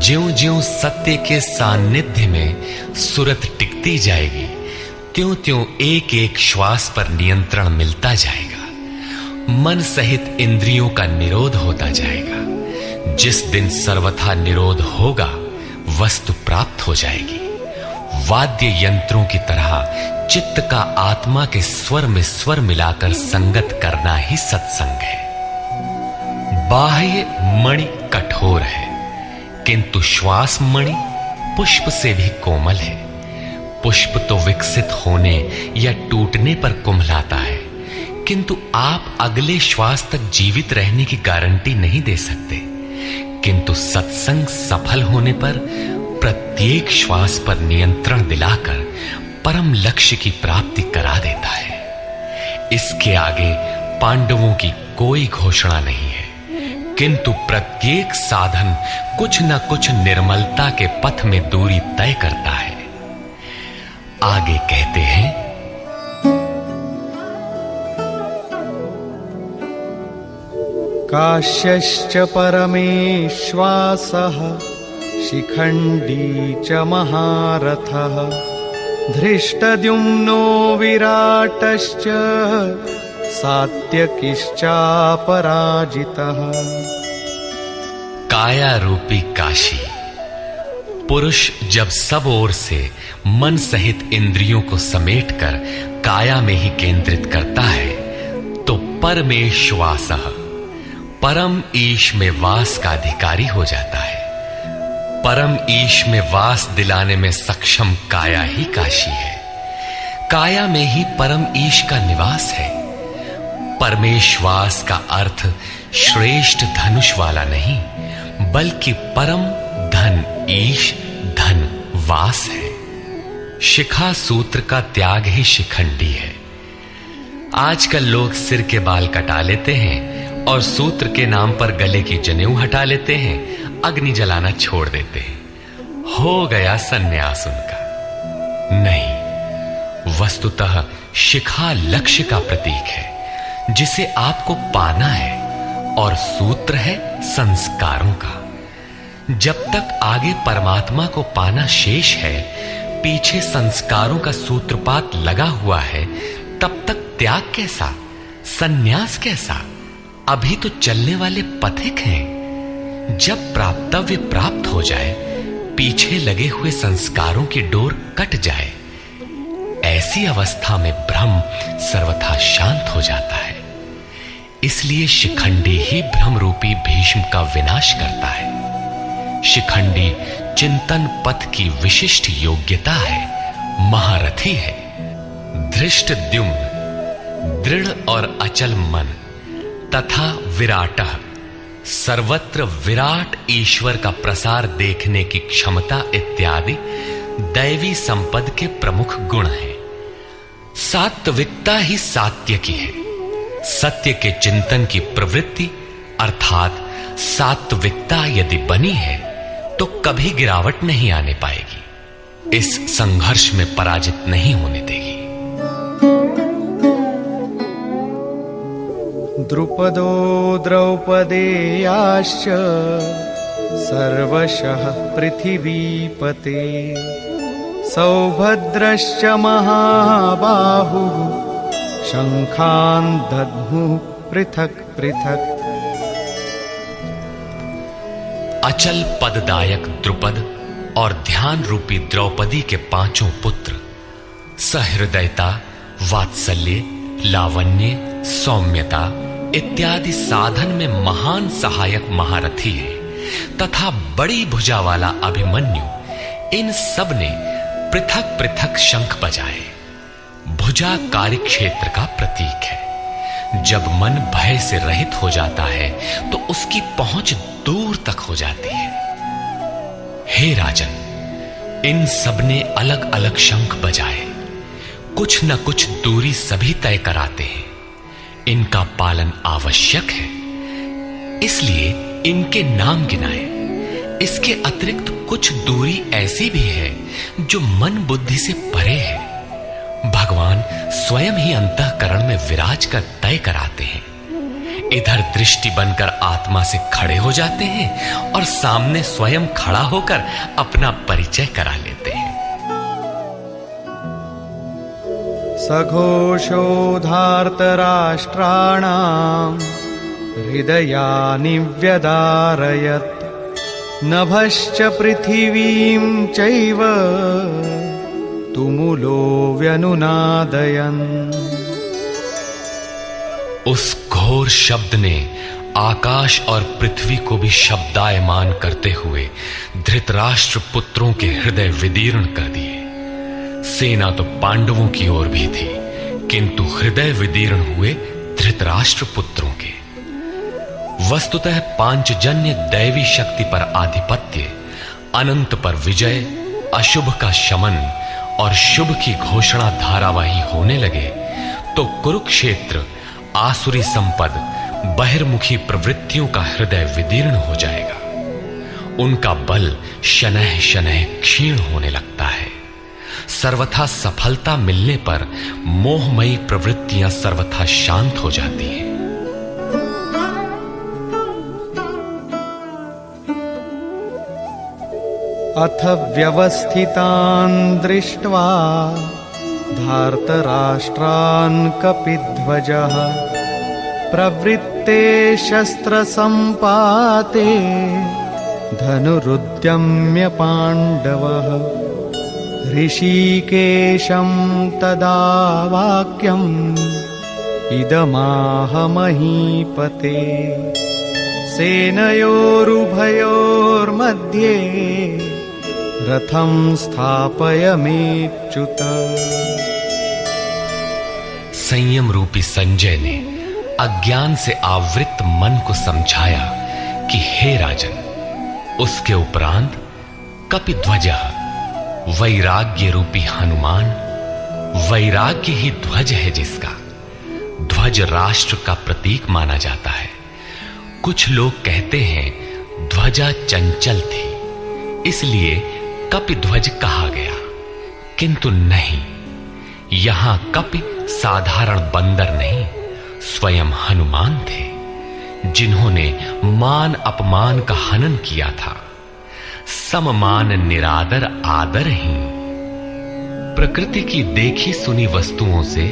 ज्यों-ज्यों सत्य के सान्निध्य में सुरत टिकती जाएगी, त्यों-त्यों एक-एक श्वास पर नियंत्रण मिलता जाएगा। मन सहित इंद्रियों का निरोध होता जाएगा। जिस दिन सर्वथा निरोध होगा, वस्तु प्राप्त हो जाएगी। वाद्य यंत्रों की तरह चित्त का आत्मा के स्वर में स्वर मिलाकर संगत करना ही सत्संग है। बाह्य मणि कठोर है, किंतु श्वास मणि पुष्प से भी कोमल है। पुष्प तो विकसित होने या टूटने पर कुम्हलाता है, किंतु आप अगले श्वास तक जीवित रहने की गारंटी नहीं दे सकते। किंतु सत्संग सफल होने पर प्रत्येक श्वास पर नियंत्रण दिलाकर परम लक्ष्य की प्राप्ति करा देता है। इसके आगे पांडवों की कोई घोषणा नहीं है, किंतु प्रत्येक साधन कुछ न कुछ निर्मलता के पथ में दूरी तय करता है। आगे कहते हैं, काश्यश्च परमेश्वासः शिखण्डी च महारथः, धृष्टद्युम्नो विराटश्च सात्यकिश्चापराजितः। काया रूपी काशी। पुरुष जब सब ओर से मन सहित इंद्रियों को समेटकर काया में ही केंद्रित करता है, तो परमेश्वासः, परम ईश में वास का अधिकारी हो जाता है। परम ईश में वास दिलाने में सक्षम काया ही काशी है। काया में ही परम ईश का निवास है। परमेश्वास का अर्थ श्रेष्ठ धनुष वाला नहीं, बल्कि परम धन ईश धन वास है। शिखा सूत्र का त्याग ही शिखंडी है। आजकल लोग सिर के बाल कटा लेते हैं और सूत्र के नाम पर गले की जनेऊ हटा लेते हैं, अग्नि जलाना छोड़ देते हैं। हो गया सन्यास उनका। नहीं, वस्तुतः शिखा लक्ष्य का प्रतीक है जिसे आपको पाना है, और सूत्र है संस्कारों का। जब तक आगे परमात्मा को पाना शेष है, पीछे संस्कारों का सूत्रपात लगा हुआ है, तब तक त्याग कैसा, सन्यास कैसा? अभी तो चलने वाले पथिक हैं। जब प्राप्तव्य प्राप्त हो जाए, पीछे लगे हुए संस्कारों की डोर कट जाए, ऐसी अवस्था में ब्रह्म सर्वथा शांत हो जाता है। इसलिए शिखंडी ही ब्रह्मरूपी भीष्म का विनाश करता है। शिखंडी चिंतन पथ की विशिष्ट योग्यता है, महारथी है। धृष्टद्युम्न दृढ़ और अचल मन तथा विराटः सर्वत्र विराट ईश्वर का प्रसार देखने की क्षमता इत्यादि दैवी संपद के प्रमुख गुण हैं। सात्विकता ही सात्यकी है। सत्य के चिंतन की प्रवृत्ति अर्थात सात्विकता यदि बनी है तो कभी गिरावट नहीं आने पाएगी, इस संघर्ष में पराजित नहीं होने देगी। द्रुपदो द्रौपदेयाश्च सर्वशः पृथिवीपते सौभद्रश्च महाबाहुः शंखान् दद्मुः पृथक् पृथक्। अचल पददायक द्रुपद और ध्यान रूपी द्रौपदी के पांचों पुत्र सहृदयता, वात्सल्य, लावण्य, सौम्यता इत्यादि साधन में महान सहायक महारथी है तथा बड़ी भुजा वाला अभिमन्यु, इन सब ने पृथक पृथक शंख बजाए। भुजा कार्य क्षेत्र का प्रतीक है। जब मन भय से रहित हो जाता है तो उसकी पहुंच दूर तक हो जाती है। हे राजन, इन सब ने अलग अलग शंख बजाए, कुछ न कुछ दूरी सभी तय कराते हैं। इनका पालन आवश्यक है, इसलिए इनके नाम गिनाए। इसके अतिरिक्त कुछ दूरी ऐसी भी है जो मन बुद्धि से परे है। भगवान स्वयं ही अंतःकरण में विराज कर तय कराते हैं। इधर दृष्टि बनकर आत्मा से खड़े हो जाते हैं और सामने स्वयं खड़ा होकर अपना परिचय करा लेते हैं। सघोषोधार्तराष्ट्राणां हृदयानि व्यदारयत् नभश्च पृथिवीं चैव तुमुलो व्यनुनादयन्। उस घोर शब्द ने आकाश और पृथ्वी को भी शब्दायमान करते हुए धृतराष्ट्र पुत्रों के हृदय विदीर्ण कर दिए। सेना तो पांडवों की ओर भी थी, किंतु हृदय विदीर्ण हुए धृतराष्ट्र पुत्रों के। वस्तुतः पांचजन्य दैवी शक्ति पर आधिपत्य, अनंत पर विजय, अशुभ का शमन और शुभ की घोषणा धारावाही होने लगे तो कुरुक्षेत्र आसुरी संपद, बहिर्मुखी प्रवृत्तियों का हृदय विदीर्ण हो जाएगा। उनका बल शनैः शनैः क्षीण होने लगता है। सर्वथा सफलता मिलने पर मोहमयी प्रवृत्तियां सर्वथा शांत हो जाती हैं। अथ व्यवस्थितान् दृष्ट्वा धार्तराष्ट्रान् कपिध्वजः प्रवृत्ते शस्त्रसम्पाते धनुरुद्यम्य पाण्डवः ऋषिकेशं तदा वाक्यम् इदमाह महीपते सेनयोरुभयोर्मध्ये रथं स्थापयमेच्युत। संयम रूपी संजय ने अज्ञान से आवृत मन को समझाया कि हे राजन, उसके उपरांत कपिध्वजः वैराग्य रूपी हनुमान, वैराग्य ही ध्वज है जिसका। ध्वज राष्ट्र का प्रतीक माना जाता है। कुछ लोग कहते हैं ध्वजा चंचल थी, इसलिए कपिध्वज कहा गया, किंतु नहीं। यहां कपि साधारण बंदर नहीं, स्वयं हनुमान थे, जिन्होंने मान अपमान का हनन किया था। सममान निरादर आदरहीन। प्रकृति की देखी सुनी वस्तुओं से,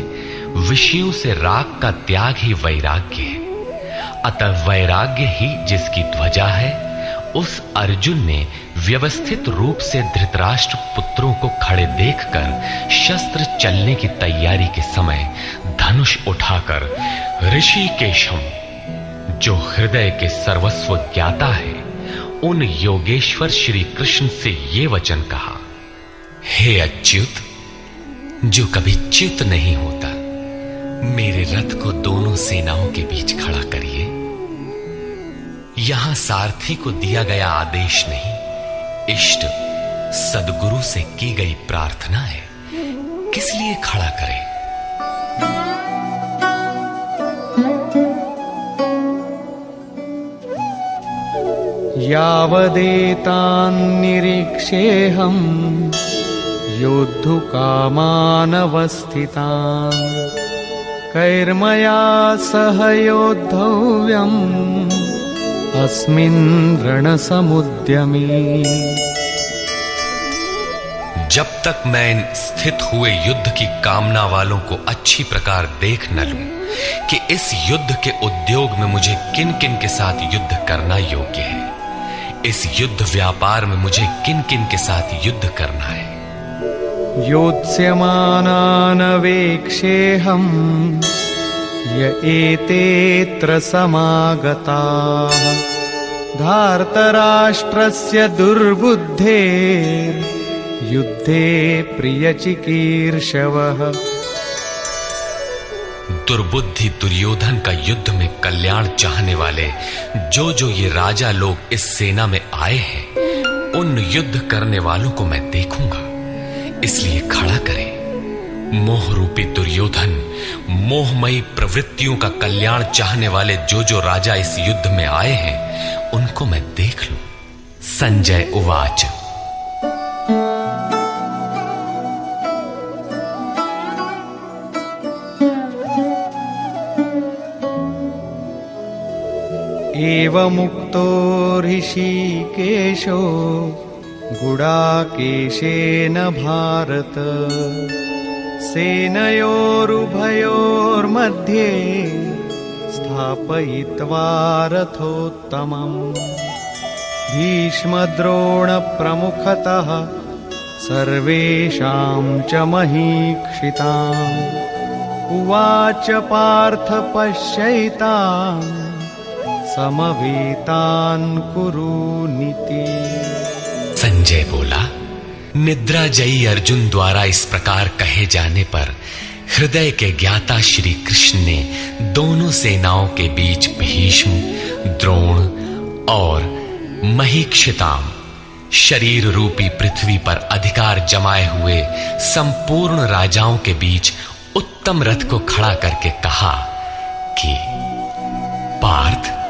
विषयों से राग का त्याग ही वैराग्य है। अतः वैराग्य ही जिसकी ध्वजा है, उस अर्जुन ने व्यवस्थित रूप से धृतराष्ट्र पुत्रों को खड़े देखकर शस्त्र चलने की तैयारी के समय धनुष उठाकर ऋषिकेशम जो हृदय के सर्वस्व ज्ञाता है, उन योगेश्वर श्री कृष्ण से ये वचन कहा, हे अच्युत, जो कभी च्युत नहीं होता, मेरे रथ को दोनों सेनाओं के बीच खड़ा करिए। यहां सारथी को दिया गया आदेश नहीं, इष्ट सदगुरु से की गई प्रार्थना है। किस लिए खड़ा करें? यावदेतान् निरीक्षेऽहम् योद्धुकामानवस्थितान् कैर्मया सह योद्धव्यम् अस्मिन् रणसमुद्यमे। जब तक मैं इन स्थित हुए युद्ध की कामना वालों को अच्छी प्रकार देख न लूं कि इस युद्ध के उद्योग में मुझे किन किन के साथ युद्ध करना योग्य है, इस युद्ध व्यापार में मुझे किन किन के साथ युद्ध करना है। योत्स्यमानान् वेक्षेऽहम् य एतेऽत्र समागताः धार्तराष्ट्रस्य दुर्बुद्धेर्युद्धे प्रियचिकीर्षवः। दुर्बुद्धि दुर्योधन का युद्ध में कल्याण चाहने वाले जो ये राजा लोग इस सेना में आए हैं, उन युद्ध करने वालों को मैं देखूंगा, इसलिए खड़ा करें। मोह रूपी दुर्योधन, मोहमयी प्रवृत्तियों का कल्याण चाहने वाले जो राजा इस युद्ध में आए हैं, उनको मैं देख लूं। संजय उवाच। एवमुक्तो ऋषिकेशो गुडाकेशेन भारत सेनयोरुभयोर्मध्ये स्थापयित्वा रथोत्तमम् भीष्मद्रोणप्रमुखतः सर्वेषां च महीक्षिताम् उवाच पार्थ पश्यैतान् समवेतान् कुरुनीति। संजय बोला, निद्राजयी अर्जुन द्वारा इस प्रकार कहे जाने पर हृदय के ज्ञाता श्री कृष्ण ने दोनों सेनाओं के बीच भीष्म, द्रोण और महीक्षिताम शरीर रूपी पृथ्वी पर अधिकार जमाए हुए संपूर्ण राजाओं के बीच उत्तम रथ को खड़ा करके कहा कि पार्थ,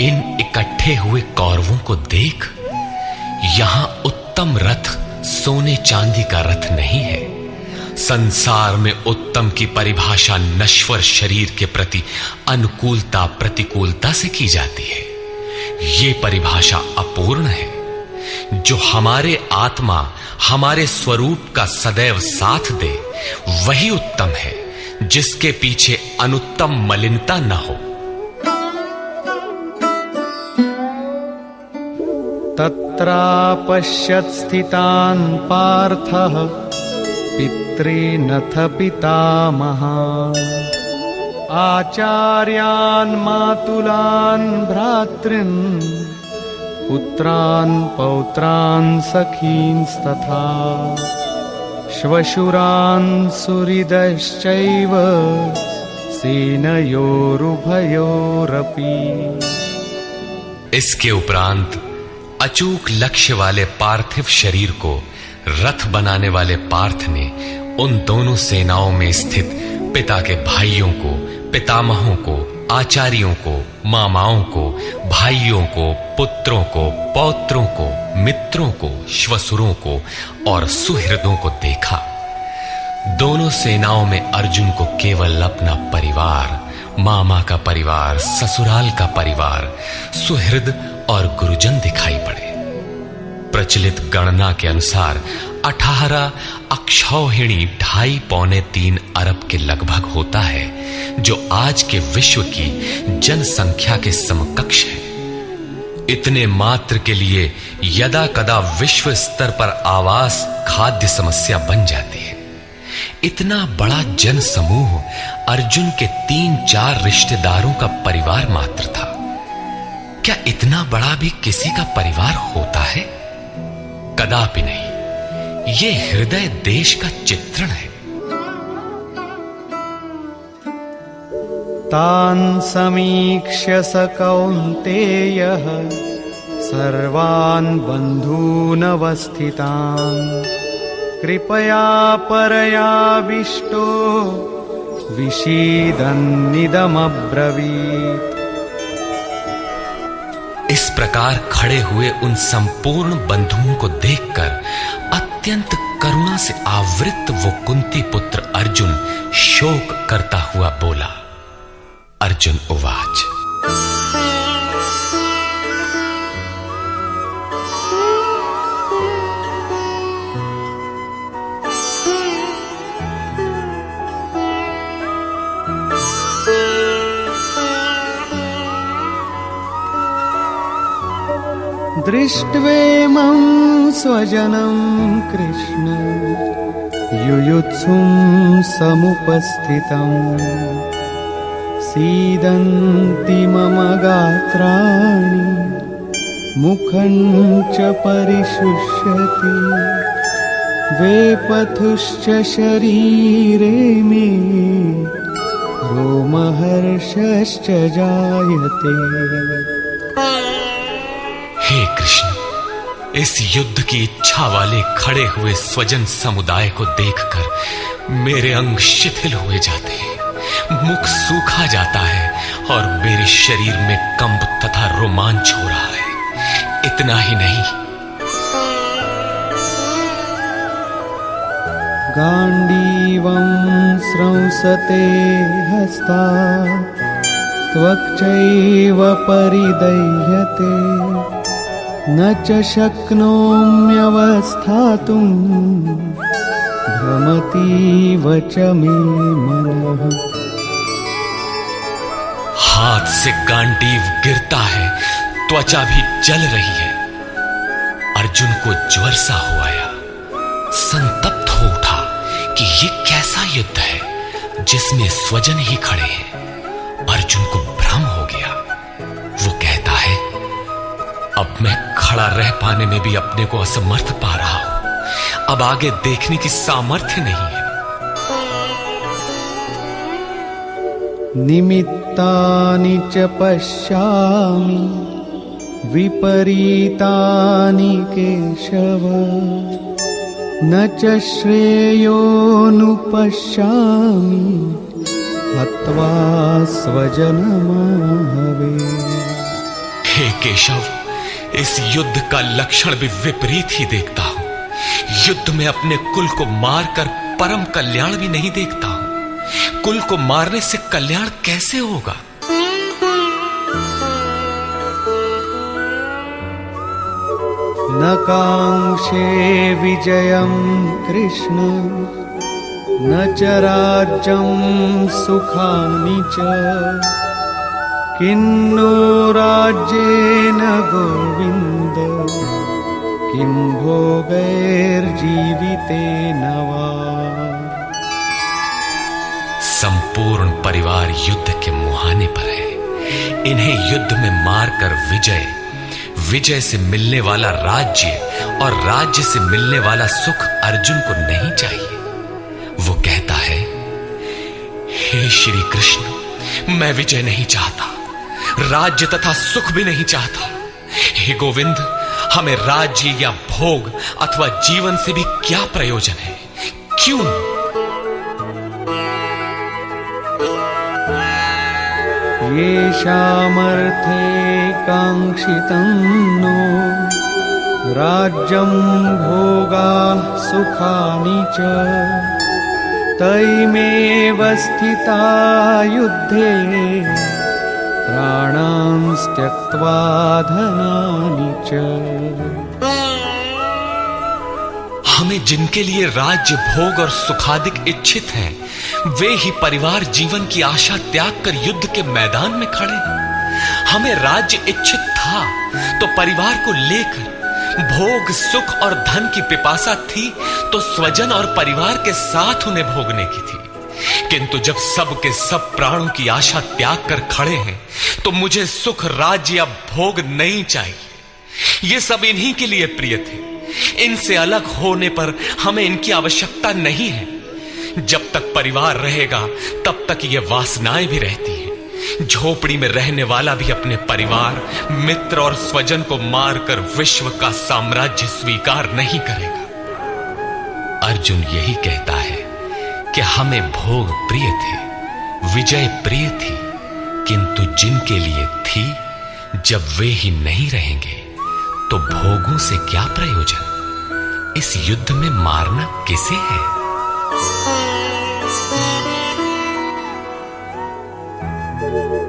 इन इकट्ठे हुए कौरवों को देख, यहां उत्तम रथ सोने चांदी का रथ नहीं है। संसार में उत्तम की परिभाषा नश्वर शरीर के प्रति अनुकूलता प्रतिकूलता से की जाती है। ये परिभाषा अपूर्ण है। जो हमारे आत्मा, हमारे स्वरूप का सदैव साथ दे, वही उत्तम है, जिसके पीछे अनुत्तम मलिनता न हो। तत्रापश्यत् स्थितान् पार्थः पितॄनथ पितामहान् आचार्यान् मातुलान् भ्रातॄन् पुत्रान् पौत्रान् सखींस्तथा श्वशुरान् सुहृदश्चैव सेनयोरुभयोरपि। इसके उपरांत अचूक लक्ष्य वाले पार्थिव शरीर को रथ बनाने वाले पार्थ ने उन दोनों सेनाओं में स्थित पिता के भाइयों को, पितामहों को, आचार्यों को, मामाओं को, भाइयों को, पुत्रों को, पौत्रों को, मित्रों को, श्वसुरों को और सुहृदों को देखा। दोनों सेनाओं में अर्जुन को केवल अपना परिवार, मामा का परिवार, ससुराल का परिवार, सुहृद और गुरुजन दिखाई पड़े। प्रचलित गणना के अनुसार 18 अक्षौहिणी 2.5-3 अरब के लगभग होता है, जो आज के विश्व की जनसंख्या के समकक्ष है। इतने मात्र के लिए यदा कदा विश्व स्तर पर आवास खाद्य समस्या बन जाती है। इतना बड़ा जन समूह अर्जुन के 3-4 रिश्तेदारों का परिवार मात्र था। क्या इतना बड़ा भी किसी का परिवार होता है? कदापि नहीं। यह हृदय देश का चित्रण है। तान् समीक्ष्य स कौन्तेयः सर्वान् बन्धूनवस्थितान् कृपया परयाविष्टो विषीदन्निदमब्रवीत्। इस प्रकार खड़े हुए उन संपूर्ण बंधुओं को देखकर अत्यंत करुणा से आवृत वो कुंती पुत्र अर्जुन शोक करता हुआ बोला। अर्जुन उवाच। दृष्ट्वेमं स्वजनं कृष्ण युयुत्सुं समुपस्थितम् सीदन्ति मम गात्राणि मुखं च परिशुष्यति वेपथुश्च शरीरे मे रोमहर्षश्च जायते। हे कृष्ण, इस युद्ध की इच्छा वाले खड़े हुए स्वजन समुदाय को देखकर मेरे अंग शिथिल हुए जाते हैं, मुख सूखा जाता है और मेरे शरीर में कंप तथा रोमांच हो रहा है। इतना ही नहीं, गांडीवं स्रंसते हस्तात् त्वक्चैव परिदह्यते न च शक्नोम्यवस्थातुं भ्रमतीव च मे मनः। हाथ से गांडीव गिरता है, त्वचा भी जल रही है। अर्जुन को ज्वर सा हो आया, संतप्त हो उठा कि ये कैसा युद्ध है जिसमें स्वजन ही खड़े हैं। अर्जुन को भ्रम हो गया। वो कहता है, अब मैं खड़ा रह पाने में भी अपने को असमर्थ पा रहा हूं। अब आगे देखने की सामर्थ्य नहीं है। निमित्तानि च पश्यामि विपरीतानि केशव न च श्रेयोनुपश्यामि हत्वा स्वजनमाहवे। हे केशव, इस युद्ध का लक्षण भी विपरीत ही देखता हूं। युद्ध में अपने कुल को मारकर परम कल्याण भी नहीं देखता हूं। कुल को मारने से कल्याण कैसे होगा? न कांक्षे विजयं कृष्ण न च राज्यं सुखानि च किन्नो राज्येन गोविन्द किं भोगैर्जीवितेन वा। संपूर्ण परिवार युद्ध के मुहाने पर है। इन्हें युद्ध में मारकर विजय से मिलने वाला राज्य और राज्य से मिलने वाला सुख अर्जुन को नहीं चाहिए। वो कहता है, हे श्री कृष्ण, मैं विजय नहीं चाहता, राज्य तथा सुख भी नहीं चाहता। हे गोविंद, हमें राज्य या भोग अथवा जीवन से भी क्या प्रयोजन है? क्यों? येषामर्थे काङ्क्षितं नो राज्यं भोगाः सुखानि च तैमेव स्थिता युद्धे प्राणां त्यक्त्वा धनानि च। हमें जिनके लिए राज्य भोग और सुखादिक इच्छित हैं, वे ही परिवार जीवन की आशा त्याग कर युद्ध के मैदान में खड़े हैं। हमें राज्य इच्छित था तो परिवार को लेकर भोग, सुख और धन की पिपासा थी तो स्वजन और परिवार के साथ उन्हें भोगने की थी। किंतु जब सब के सब प्राणों की आशा त्याग कर खड़े हैं तो मुझे सुख, राज्य या भोग नहीं चाहिए। ये सब इन्हीं के लिए प्रिय थे। इनसे अलग होने पर हमें इनकी आवश्यकता नहीं है। जब तक परिवार रहेगा तब तक ये वासनाएं भी रहती हैं। झोपड़ी में रहने वाला भी अपने परिवार, मित्र और स्वजन को मारकर विश्व का साम्राज्य स्वीकार नहीं करेगा। अर्जुन यही कहता है कि हमें भोग प्रिय थे, विजय प्रिय थी, किंतु जिनके लिए थी, जब वे ही नहीं रहेंगे तो भोगों से क्या प्रयोजन? इस युद्ध में मारना किसे है?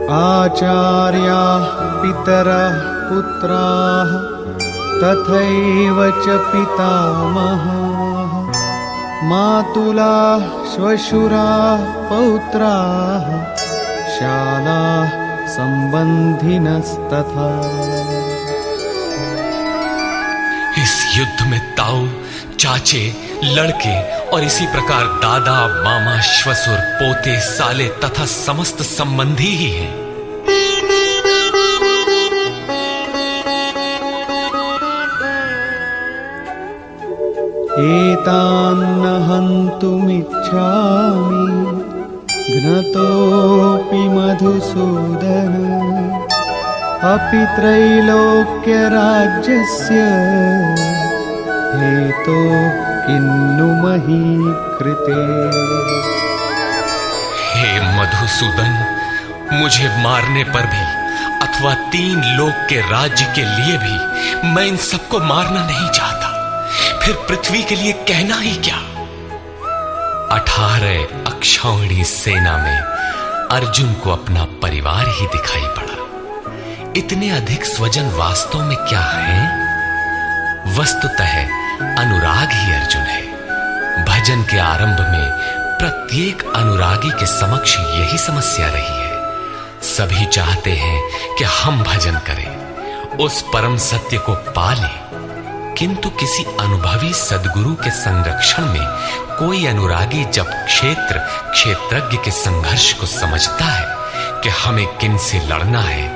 आचार्या पितरः पुत्राः तथैव च पितामहाः मातुलाः श्वशुराः पौत्राः शालाः संबंधिनस्तथा। इस युद्ध में ताऊ, चाचे, लड़के और इसी प्रकार दादा, मामा, श्वशुर, पोते, साले तथा समस्त संबंधी ही हैं। एतान्न हन्तुमिच्छामि घ्नतोऽपि मधुसूदन अपि त्रैलोक्यराज्यस्य हेतो किन्नु मही कृते। हे मधुसूदन, मुझे मारने पर भी अथवा 3 लोक के राज्य के लिए भी मैं इन सबको मारना नहीं चाहता। फिर पृथ्वी के लिए कहना ही क्या? 18 अक्षौहिणी सेना में अर्जुन को अपना परिवार ही दिखाई पड़ा। इतने अधिक स्वजन वास्तव में क्या है? वस्तुतः अनुराग ही अर्जुन है। भजन के आरंभ में प्रत्येक अनुरागी के समक्ष यही समस्या रही है। सभी चाहते हैं कि हम भजन करें, उस परम सत्य को पालें, किंतु किसी अनुभवी सद्गुरु के संरक्षण में कोई अनुरागी जब क्षेत्रज्ञ के संघर्ष को समझता है कि हमें किन से लड़ना है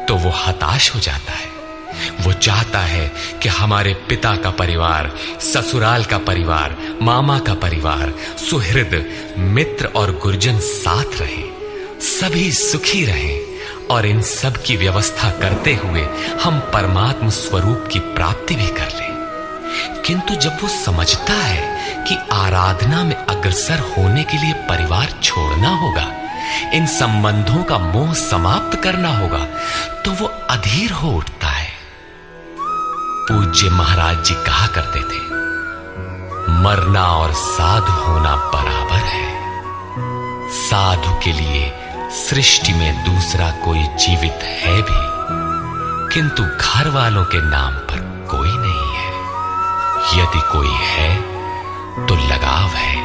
तो वो हताश हो जाता है। वो चाहता है कि हमारे पिता का परिवार, ससुराल का परिवार, मामा का परिवार, सुहृद, मित्र और गुरुजन साथ रहे, सभी सुखी रहें और इन सब की व्यवस्था करते हुए हम परमात्म स्वरूप की प्राप्ति भी कर लें। किंतु जब वो समझता है कि आराधना में अग्रसर होने के लिए परिवार छोड़ना होगा, इन संबंधों का मोह समाप्त करना होगा, तो वो अधीर हो उठता है। पूज्य महाराज जी कहा करते थे, मरना और साधु होना बराबर है। साधु के लिए सृष्टि में दूसरा कोई जीवित है भी, किंतु घर वालों के नाम पर कोई नहीं है। यदि कोई है तो लगाव है।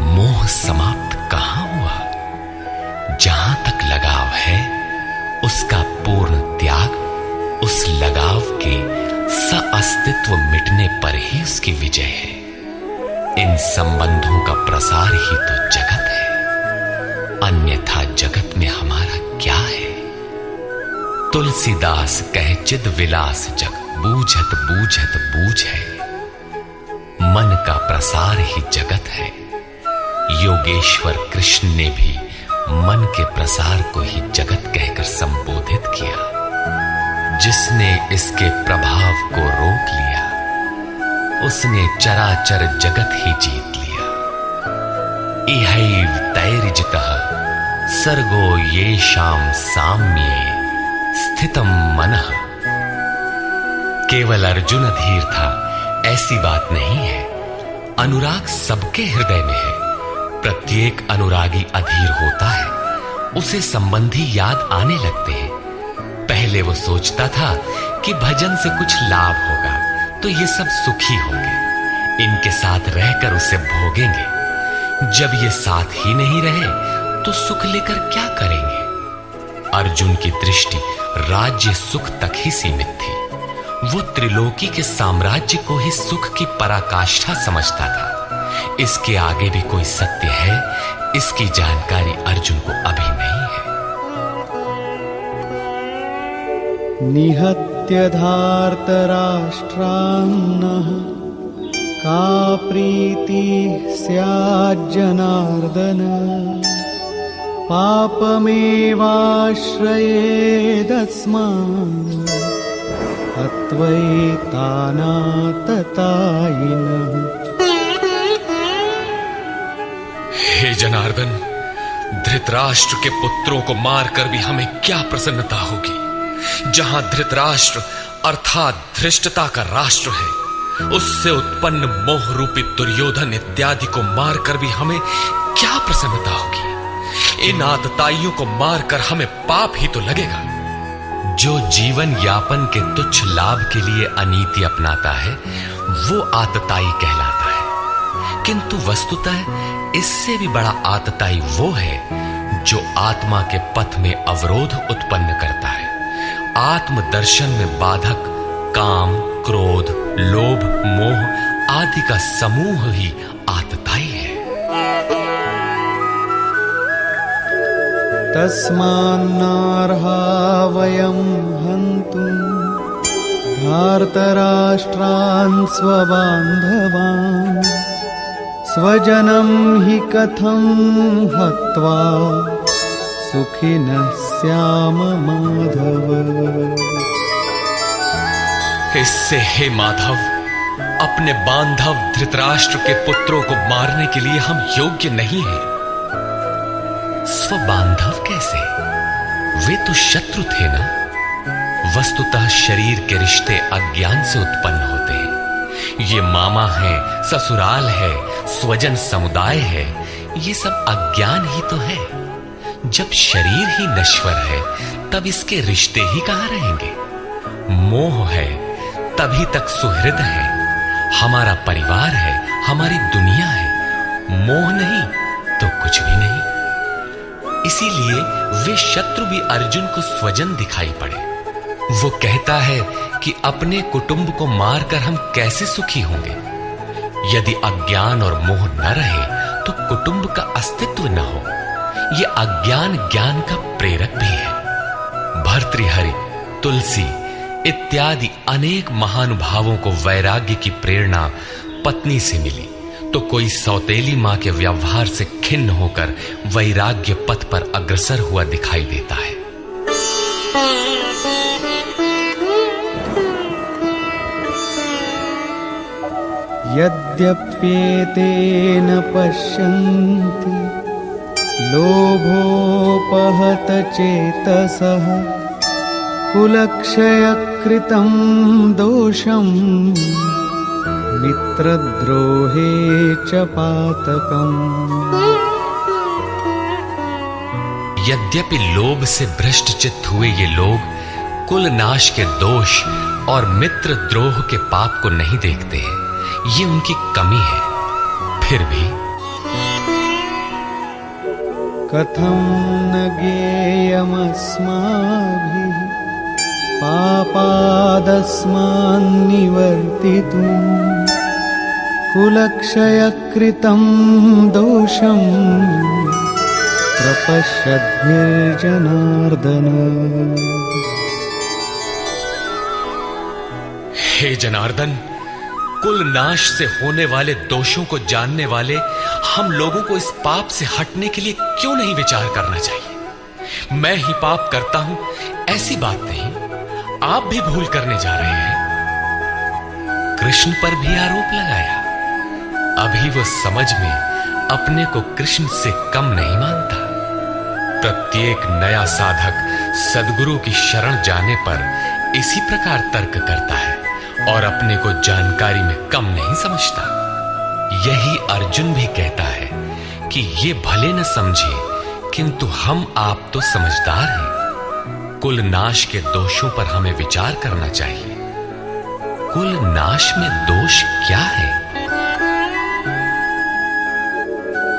मोह समाप्त कहां हुआ? जहां तक लगाव है उसका पूर्ण त्याग, उस लगाव के अस्तित्व मिटने पर ही उसकी विजय है। इन संबंधों का प्रसार ही तो जगत है, अन्यथा जगत में हमारा क्या है? तुलसीदास कहे चिद विलास जग बूझत बूझत बूझ है। मन का प्रसार ही जगत है। योगेश्वर कृष्ण ने भी मन के प्रसार को ही जगत कहकर संबोधित किया। जिसने इसके प्रभाव को रोक लिया उसने चराचर जगत ही जीत लिया। इहैव तैर्जितः सर्गो येषां साम्ये स्थितम मनः। केवल अर्जुन अधीर था ऐसी बात नहीं है। अनुराग सबके हृदय में है। प्रत्येक अनुरागी अधीर होता है, उसे संबंधी याद आने लगते हैं। पहले वो सोचता था कि भजन से कुछ लाभ होगा तो ये सब सुखी होंगे, इनके साथ रहकर उसे भोगेंगे। जब ये साथ ही नहीं रहे तो सुख लेकर क्या करेंगे? अर्जुन की दृष्टि राज्य सुख तक ही सीमित थी। वो त्रिलोकी के साम्राज्य को ही सुख की पराकाष्ठा समझता था। इसके आगे भी कोई सत्य है, इसकी जानकारी अर्जुन को अभी नहीं है। निहत्य धार्तराष्ट्रान्नः का प्रीति स्याज्जनार्दन पापमेवाश्रयेदस्मान् हत्वैतानाततायिनः। हे जनार्दन, धृतराष्ट्र के पुत्रों को मारकर भी हमें क्या प्रसन्नता होगी? जहां धृतराष्ट्र अर्थात धृष्टता का राष्ट्र है, उससे उत्पन्न मोह रूपी दुर्योधन इत्यादि को मारकर भी हमें क्या प्रसन्नता होगी? इन आतताइयों को मारकर हमें पाप ही तो लगेगा। जो जीवन यापन के तुच्छ लाभ के लिए अनीति अपनाता है, वो आतताई कहलाता है। किंतु वस्तुतः इससे भी बड़ा आतताई वो है जो आत्मा के पथ में अवरोध उत्पन्न करता है। आत्मदर्शन में बाधक काम, क्रोध, लोभ, मोह आदि का समूह ही आतताई है। तस्मान्नार्हा वयं हन्तुं धार्तराष्ट्रान् स्वबान्धवान् स्वजनं हि कथं हत्वा सुखिनः स्याम माधव। इससे हे माधव, अपने बांधव धृतराष्ट्र के पुत्रों को मारने के लिए हम योग्य नहीं हैं। स्वबांधव कैसे? वे तो शत्रु थे ना। वस्तुतः शरीर के रिश्ते अज्ञान से उत्पन्न होते हैं। ये मामा है, ससुराल है, स्वजन समुदाय है, ये सब अज्ञान ही तो है। जब शरीर ही नश्वर है, तब इसके रिश्ते ही कहां रहेंगे? मोह है तभी तक सुहृद है, हमारा परिवार है, हमारी दुनिया है। मोह नहीं तो कुछ भी नहीं। इसीलिए वे शत्रु भी अर्जुन को स्वजन दिखाई पड़े। वो कहता है कि अपने कुटुंब को मारकर हम कैसे सुखी होंगे? यदि अज्ञान और मोह न रहे तो कुटुंब का अस्तित्व न हो। ये अज्ञान ज्ञान का प्रेरक भी है। भर्तृहरि, तुलसी इत्यादि अनेक महानुभावों को वैराग्य की प्रेरणा पत्नी से मिली, तो कोई सौतेली मां के व्यवहार से खिन्न होकर वैराग्य पथ पर अग्रसर हुआ दिखाई देता है। यद्यप्येतेन पश्यन्ति लोभोपहत चेतसः कुलक्षयकृतं दोषं मित्रद्रोहे च पातकम्। यद्यपि लोभ से भ्रष्ट चित्त हुए ये लोग कुल नाश के दोष और मित्र द्रोह के पाप को नहीं देखते हैं, ये उनकी कमी है। फिर भी कथं न ज्ञेयमस्माभिः पापादस्मान्निवर्तितुं कुलक्षयकृतं दोषं प्रपश्यद्भिर्जनार्दन। हे जनार्दन, कुल नाश से होने वाले दोषों को जानने वाले हम लोगों को इस पाप से हटने के लिए क्यों नहीं विचार करना चाहिए? मैं ही पाप करता हूं ऐसी बात नहीं, आप भी भूल करने जा रहे हैं। कृष्ण पर भी आरोप लगाया। अभी वो समझ में अपने को कृष्ण से कम नहीं मानता। प्रत्येक नया साधक सद्गुरु की शरण जाने पर इसी प्रकार तर्क करता है और अपने को जानकारी में कम नहीं समझता। यही अर्जुन भी कहता है कि ये भले न समझे, किंतु हम आप तो समझदार हैं। कुल नाश के दोषों पर हमें विचार करना चाहिए। कुल नाश में दोष क्या है?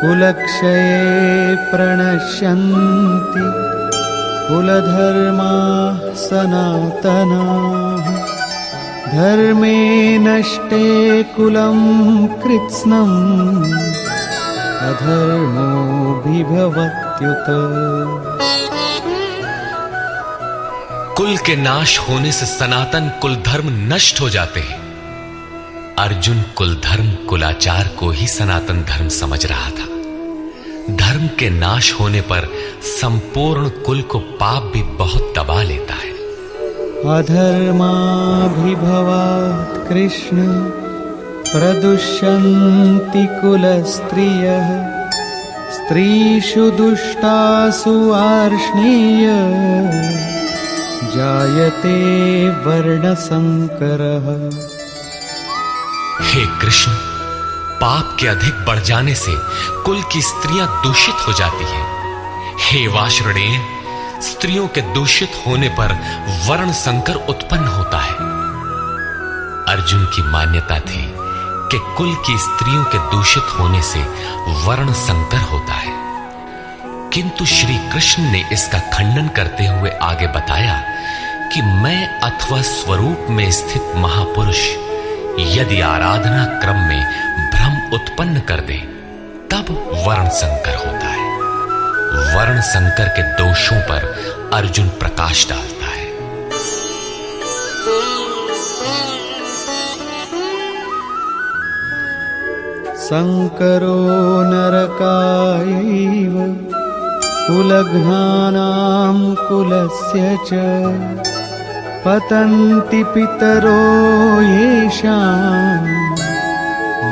कुलक्षये प्रणश्यन्ति कुलधर्माः सनातनाः धर्मे नष्टे कुलं कृत्स्नम् अधर्मोऽभिभवत्युत। कुल के नाश होने से सनातन कुल धर्म नष्ट हो जाते हैं। अर्जुन कुल धर्म कुलाचार को ही सनातन धर्म समझ रहा था। धर्म के नाश होने पर संपूर्ण कुल को पाप भी बहुत दबा लेता है। अधर्माभिभवात् कृष्ण प्रदुष्यन्ति कुलस्त्रियः स्त्रीषु दुष्टासु आर्ष्णेय जायते वर्णसंकरः। हे कृष्ण, पाप के अधिक बढ़ जाने से कुल की स्त्रियां दूषित हो जाती हैं। हे वार्ष्णेय, स्त्रियों के दूषित होने पर वर्ण संकर उत्पन्न होता है। अर्जुन की मान्यता थी कि कुल की स्त्रियों के दूषित होने से वर्ण संकर होता है, किंतु श्री कृष्ण ने इसका खंडन करते हुए आगे बताया कि मैं अथवा स्वरूप में स्थित महापुरुष यदि आराधना क्रम में भ्रम उत्पन्न कर दे तब वर्ण संकर होता है। वर्ण संकर के दोषों पर अर्जुन प्रकाश डालता है। संकरो नरकायैव कुलघ्नानां कुलस्य च पतन्ति पितरो येषां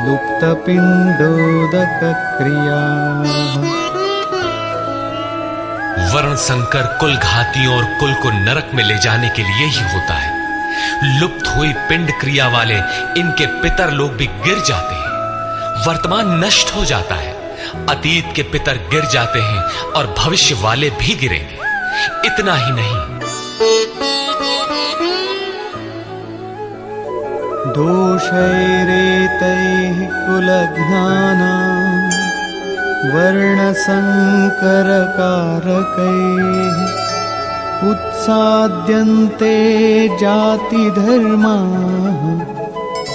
लुप्तपिण्डोदकक्रियाः। वर्ण संकर कुल घातियों और कुल को नरक में ले जाने के लिए ही होता है। लुप्त हुई पिंड क्रिया वाले इनके पितर लोग भी गिर जाते हैं। वर्तमान नष्ट हो जाता है, अतीत के पितर गिर जाते हैं और भविष्य वाले भी गिरेंगे। इतना ही नहीं, दोषैरेतैः कुलघ्नानां वर्णसंकरकारकैः उत्साद्यन्ते जातिधर्माः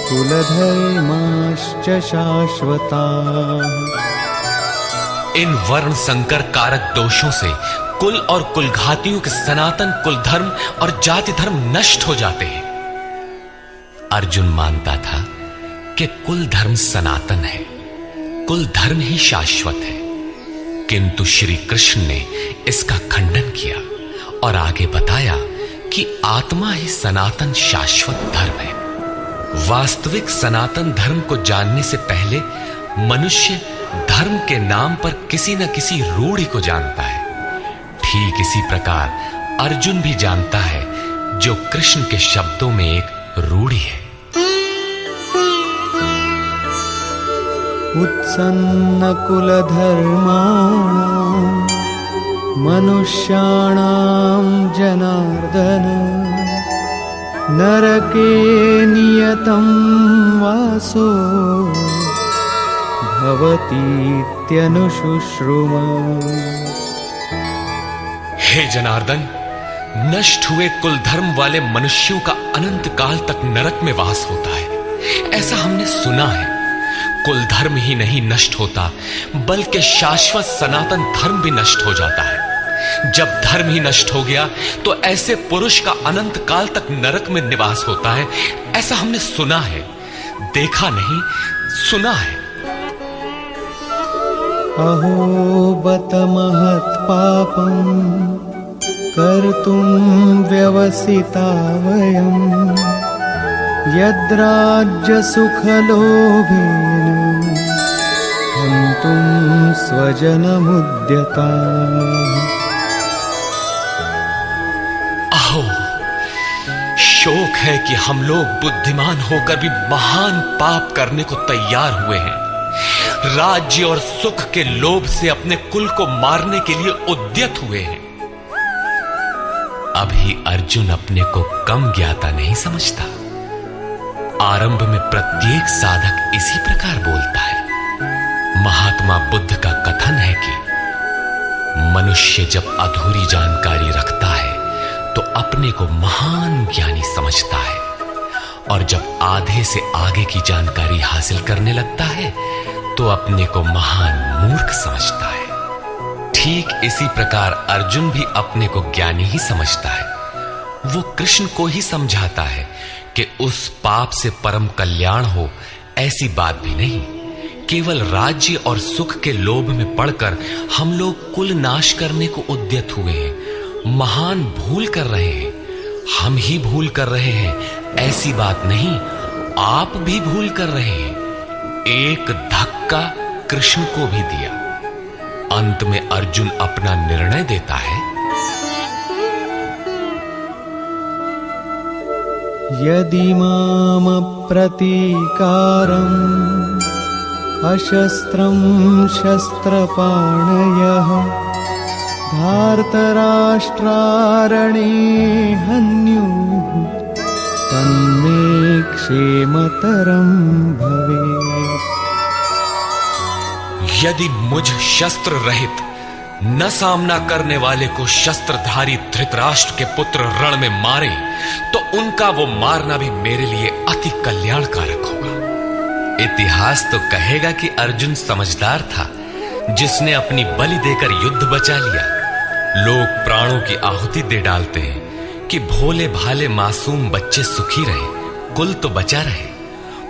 कुलधर्माश्च शाश्वताः। इन वर्ण संकर कारक दोषों से कुल और कुलघातियों के सनातन कुल धर्म और जाति धर्म नष्ट हो जाते हैं। अर्जुन मानता था कि कुल धर्म सनातन है, कुल धर्म ही शाश्वत है, किंतु श्री कृष्ण ने इसका खंडन किया और आगे बताया कि आत्मा ही सनातन शाश्वत धर्म है। वास्तविक सनातन धर्म को जानने से पहले मनुष्य धर्म के नाम पर किसी न किसी रूढ़ि को जानता है। ठीक इसी प्रकार अर्जुन भी जानता है जो कृष्ण के शब्दों में एक रूढ़ि है। उत्सन्न कुलधर्माणां मनुष्याणां जनार्दन नरके नियतं वासो भवतीत्यनुशुश्रुम। हे जनार्दन, नष्ट हुए कुल धर्म वाले मनुष्यों का अनंत काल तक नरक में वास होता है, ऐसा हमने सुना है। कुल धर्म ही नहीं नष्ट होता, बल्कि शाश्वत सनातन धर्म भी नष्ट हो जाता है। जब धर्म ही नष्ट हो गया तो ऐसे पुरुष का अनंत काल तक नरक में निवास होता है, ऐसा हमने सुना है, देखा नहीं, सुना है। अहो बत महत्पापं कर्तुं व्यवसिता वयं यद्राज्यसुखलोभेन हन्तुं स्वजनमुद्यताः। अहो, शोक है कि हम लोग बुद्धिमान होकर भी महान पाप करने को तैयार हुए हैं। राज्य और सुख के लोभ से अपने कुल को मारने के लिए उद्यत हुए हैं। अभी अर्जुन अपने को कम ज्ञाता नहीं समझता। आरंभ में प्रत्येक साधक इसी प्रकार बोलता है। महात्मा बुद्ध का कथन है कि मनुष्य जब अधूरी जानकारी रखता है तो अपने को महान ज्ञानी समझता है और जब आधे से आगे की जानकारी हासिल करने लगता है तो अपने को महान मूर्ख समझता है। ठीक इसी प्रकार अर्जुन भी अपने को ज्ञानी ही समझता है। वो कृष्ण को ही समझाता है कि उस पाप से परम कल्याण हो ऐसी बात भी नहीं। केवल राज्य और सुख के लोभ में पड़कर हम लोग कुल नाश करने को उद्यत हुए हैं। महान भूल कर रहे हैं। हम ही भूल कर रहे हैं ऐसी बात नहीं, आप भी भूल कर रहे हैं। एक धक्का कृष्ण को भी दिया। अंत में अर्जुन अपना निर्णय देता है। यदि माम प्रतीकारम् अशस्त्रं शस्त्रपाणयः धार्तराष्ट्रारणे हन्युः तन्मे क्षेमतरं भवेत्। यदि मुझ शस्त्र रहित न सामना करने वाले को शस्त्रधारी धृतराष्ट्र के पुत्र रण में मारे तो उनका वो मारना भी मेरे लिए अति कल्याणकारक होगा। इतिहास तो कहेगा कि अर्जुन समझदार था जिसने अपनी बलि देकर युद्ध बचा लिया। लोग प्राणों की आहुति दे डालते हैं कि भोले भाले मासूम बच्चे सुखी रहे, कुल तो बचा रहे।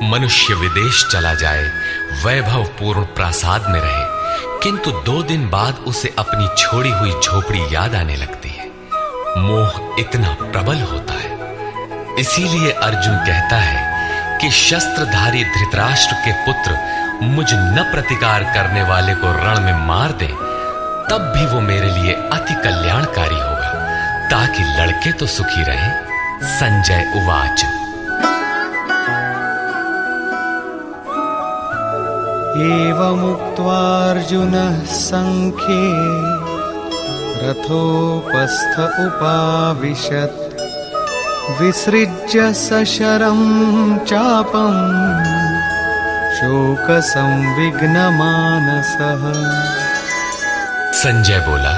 मनुष्य विदेश चला जाए, वैभव पूर्ण प्रासाद में रहे, किंतु 2 दिन बाद उसे अपनी छोड़ी हुई झोपड़ी याद आने लगती है। मोह इतना प्रबल होता है। इसीलिए अर्जुन कहता है कि शस्त्रधारी धृतराष्ट्र के पुत्र मुझ न प्रतिकार करने वाले को रण में मार दे तब भी वो मेरे लिए अति कल्याणकारी होगा, ताकि लड़के तो सुखी रहे। संजय उवाच। एवमुक्त्वार्जुनः संख्ये रथोपस्थ उपाविशत् विसृज्य सशरं चापं शोकसंविघ्नमानसः। संजय बोला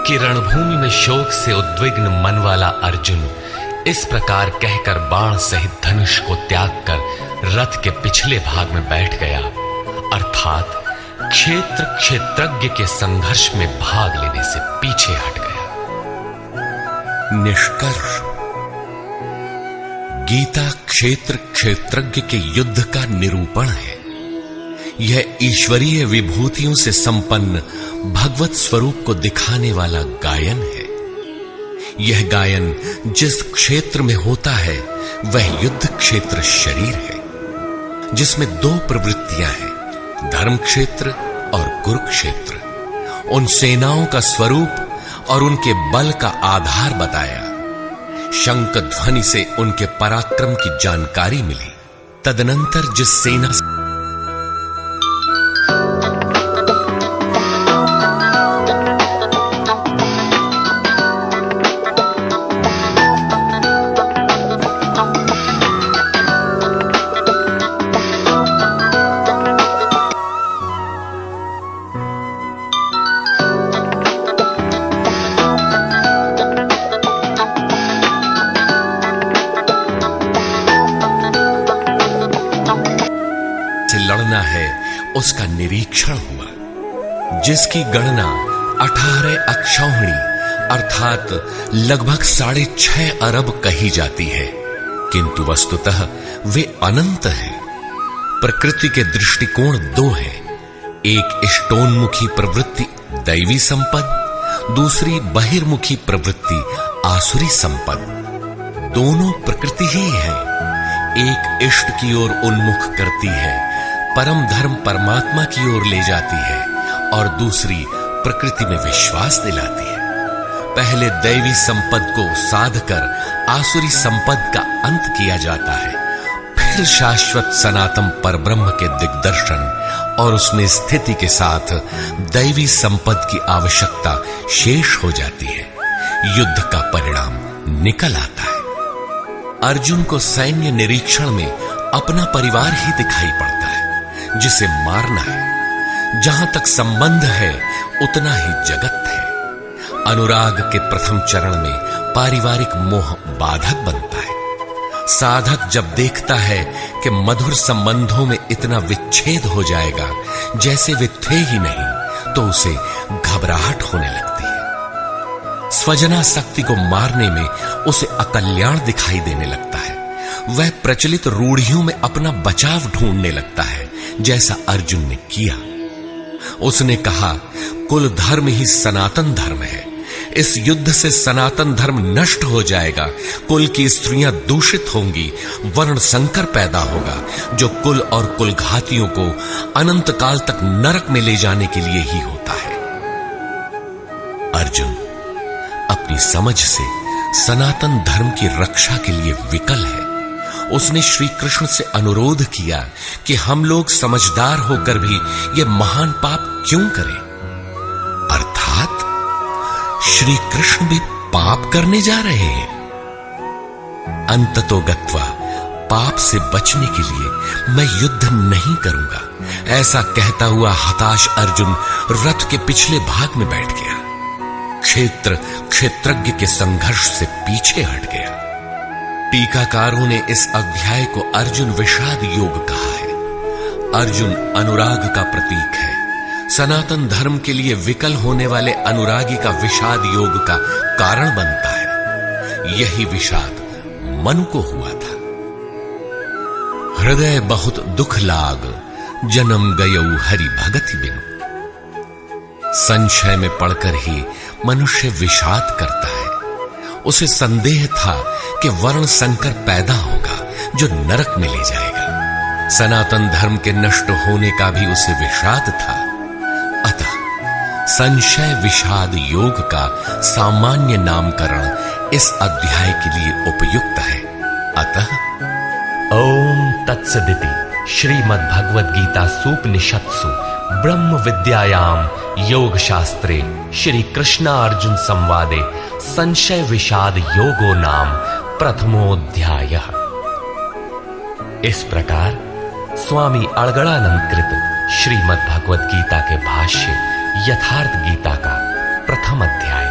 कि रणभूमि में शोक से उद्विग्न मन वाला अर्जुन इस प्रकार कहकर बाण सहित धनुष को त्याग कर रथ के पिछले भाग में बैठ गया, अर्थात क्षेत्र क्षेत्रज्ञ के संघर्ष में भाग लेने से पीछे हट गया। निष्कर्ष, गीता क्षेत्र क्षेत्रज्ञ के युद्ध का निरूपण है। यह ईश्वरीय विभूतियों से संपन्न भगवत स्वरूप को दिखाने वाला गायन है। यह गायन जिस क्षेत्र में होता है वह युद्ध क्षेत्र शरीर है, जिसमें 2 प्रवृत्तियां हैं, धर्म क्षेत्र और कुरुक्षेत्र। उन सेनाओं का स्वरूप और उनके बल का आधार बताया। शंख ध्वनि से उनके पराक्रम की जानकारी मिली। तदनंतर जिस सेना लड़ना है उसका निरीक्षण हुआ, जिसकी गणना 18 अक्षौहिणी अर्थात लगभग 6.5 अरब कही जाती है, किंतु वस्तुतः वे अनंत हैं। प्रकृति के दृष्टिकोण 2 हैं, एक इष्टोन्मुखी प्रवृत्ति दैवी संपद, दूसरी बहिर्मुखी प्रवृत्ति आसुरी संपद। दोनों प्रकृति ही है। एक इष्ट की ओर उन्मुख करती है, परम धर्म परमात्मा की ओर ले जाती है, और दूसरी प्रकृति में विश्वास दिलाती है। पहले दैवी संपद को साध कर आसुरी संपद का अंत किया जाता है, फिर शाश्वत सनातन परब्रह्म के दिग्दर्शन और उसमें स्थिति के साथ दैवी संपद की आवश्यकता शेष हो जाती है। युद्ध का परिणाम निकल आता है। अर्जुन को सैन्य निरीक्षण में अपना परिवार ही दिखाई पड़ता है, जिसे मारना है। जहां तक संबंध है उतना ही जगत है। अनुराग के प्रथम चरण में पारिवारिक मोह बाधक बनता है। साधक जब देखता है कि मधुर संबंधों में इतना विच्छेद हो जाएगा जैसे वे थे ही नहीं, तो उसे घबराहट होने लगती है। स्वजनासक्ति को मारने में उसे अकल्याण दिखाई देने लगता है। वह प्रचलित रूढ़ियों में अपना बचाव ढूंढने लगता है, जैसा अर्जुन ने किया। उसने कहा, कुल धर्म ही सनातन धर्म है। इस युद्ध से सनातन धर्म नष्ट हो जाएगा, कुल की स्त्रियां दूषित होंगी, वर्ण संकर पैदा होगा, जो कुल और कुलघातियों को अनंत काल तक नरक में ले जाने के लिए ही होता है। अर्जुन अपनी समझ से सनातन धर्म की रक्षा के लिए विकल है। उसने श्री कृष्ण से अनुरोध किया कि हम लोग समझदार होकर भी यह महान पाप क्यों करें। अर्थात श्री कृष्ण भी पाप करने जा रहे हैं। अंततो गत्वा पाप से बचने के लिए मैं युद्ध नहीं करूंगा, ऐसा कहता हुआ हताश अर्जुन रथ के पिछले भाग में बैठ गया। क्षेत्र क्षेत्रज्ञ के संघर्ष से पीछे हट गया। टीकाकारों ने इस अध्याय को अर्जुन विषाद योग कहा है। अर्जुन अनुराग का प्रतीक है। सनातन धर्म के लिए विकल होने वाले अनुरागी का विषाद योग का कारण बनता है। यही विषाद मनु को हुआ था। हृदय बहुत दुख लाग, जन्म गयऊ हरि भगति बिनु। संशय में पड़कर ही मनुष्य विषाद करता है। उसे संदेह था कि वर्ण संकर पैदा होगा जो नरक में ले जाएगा। सनातन धर्म के नष्ट होने का भी उसे विषाद था। अतः संशय विषाद योग का सामान्य नामकरण इस अध्याय के लिए उपयुक्त है। अतः ओम तत्सदिति श्रीमद् भगवद गीता सूपनिषत्सु ब्रह्म विद्यायाम योग शास्त्रे श्री कृष्णार्जुन संवादे संशय विषाद योगो नाम प्रथमोऽध्यायः। इस प्रकार स्वामी अड़गड़ानंद कृत श्रीमद् भगवद गीता के भाष्य यथार्थ गीता का प्रथम अध्याय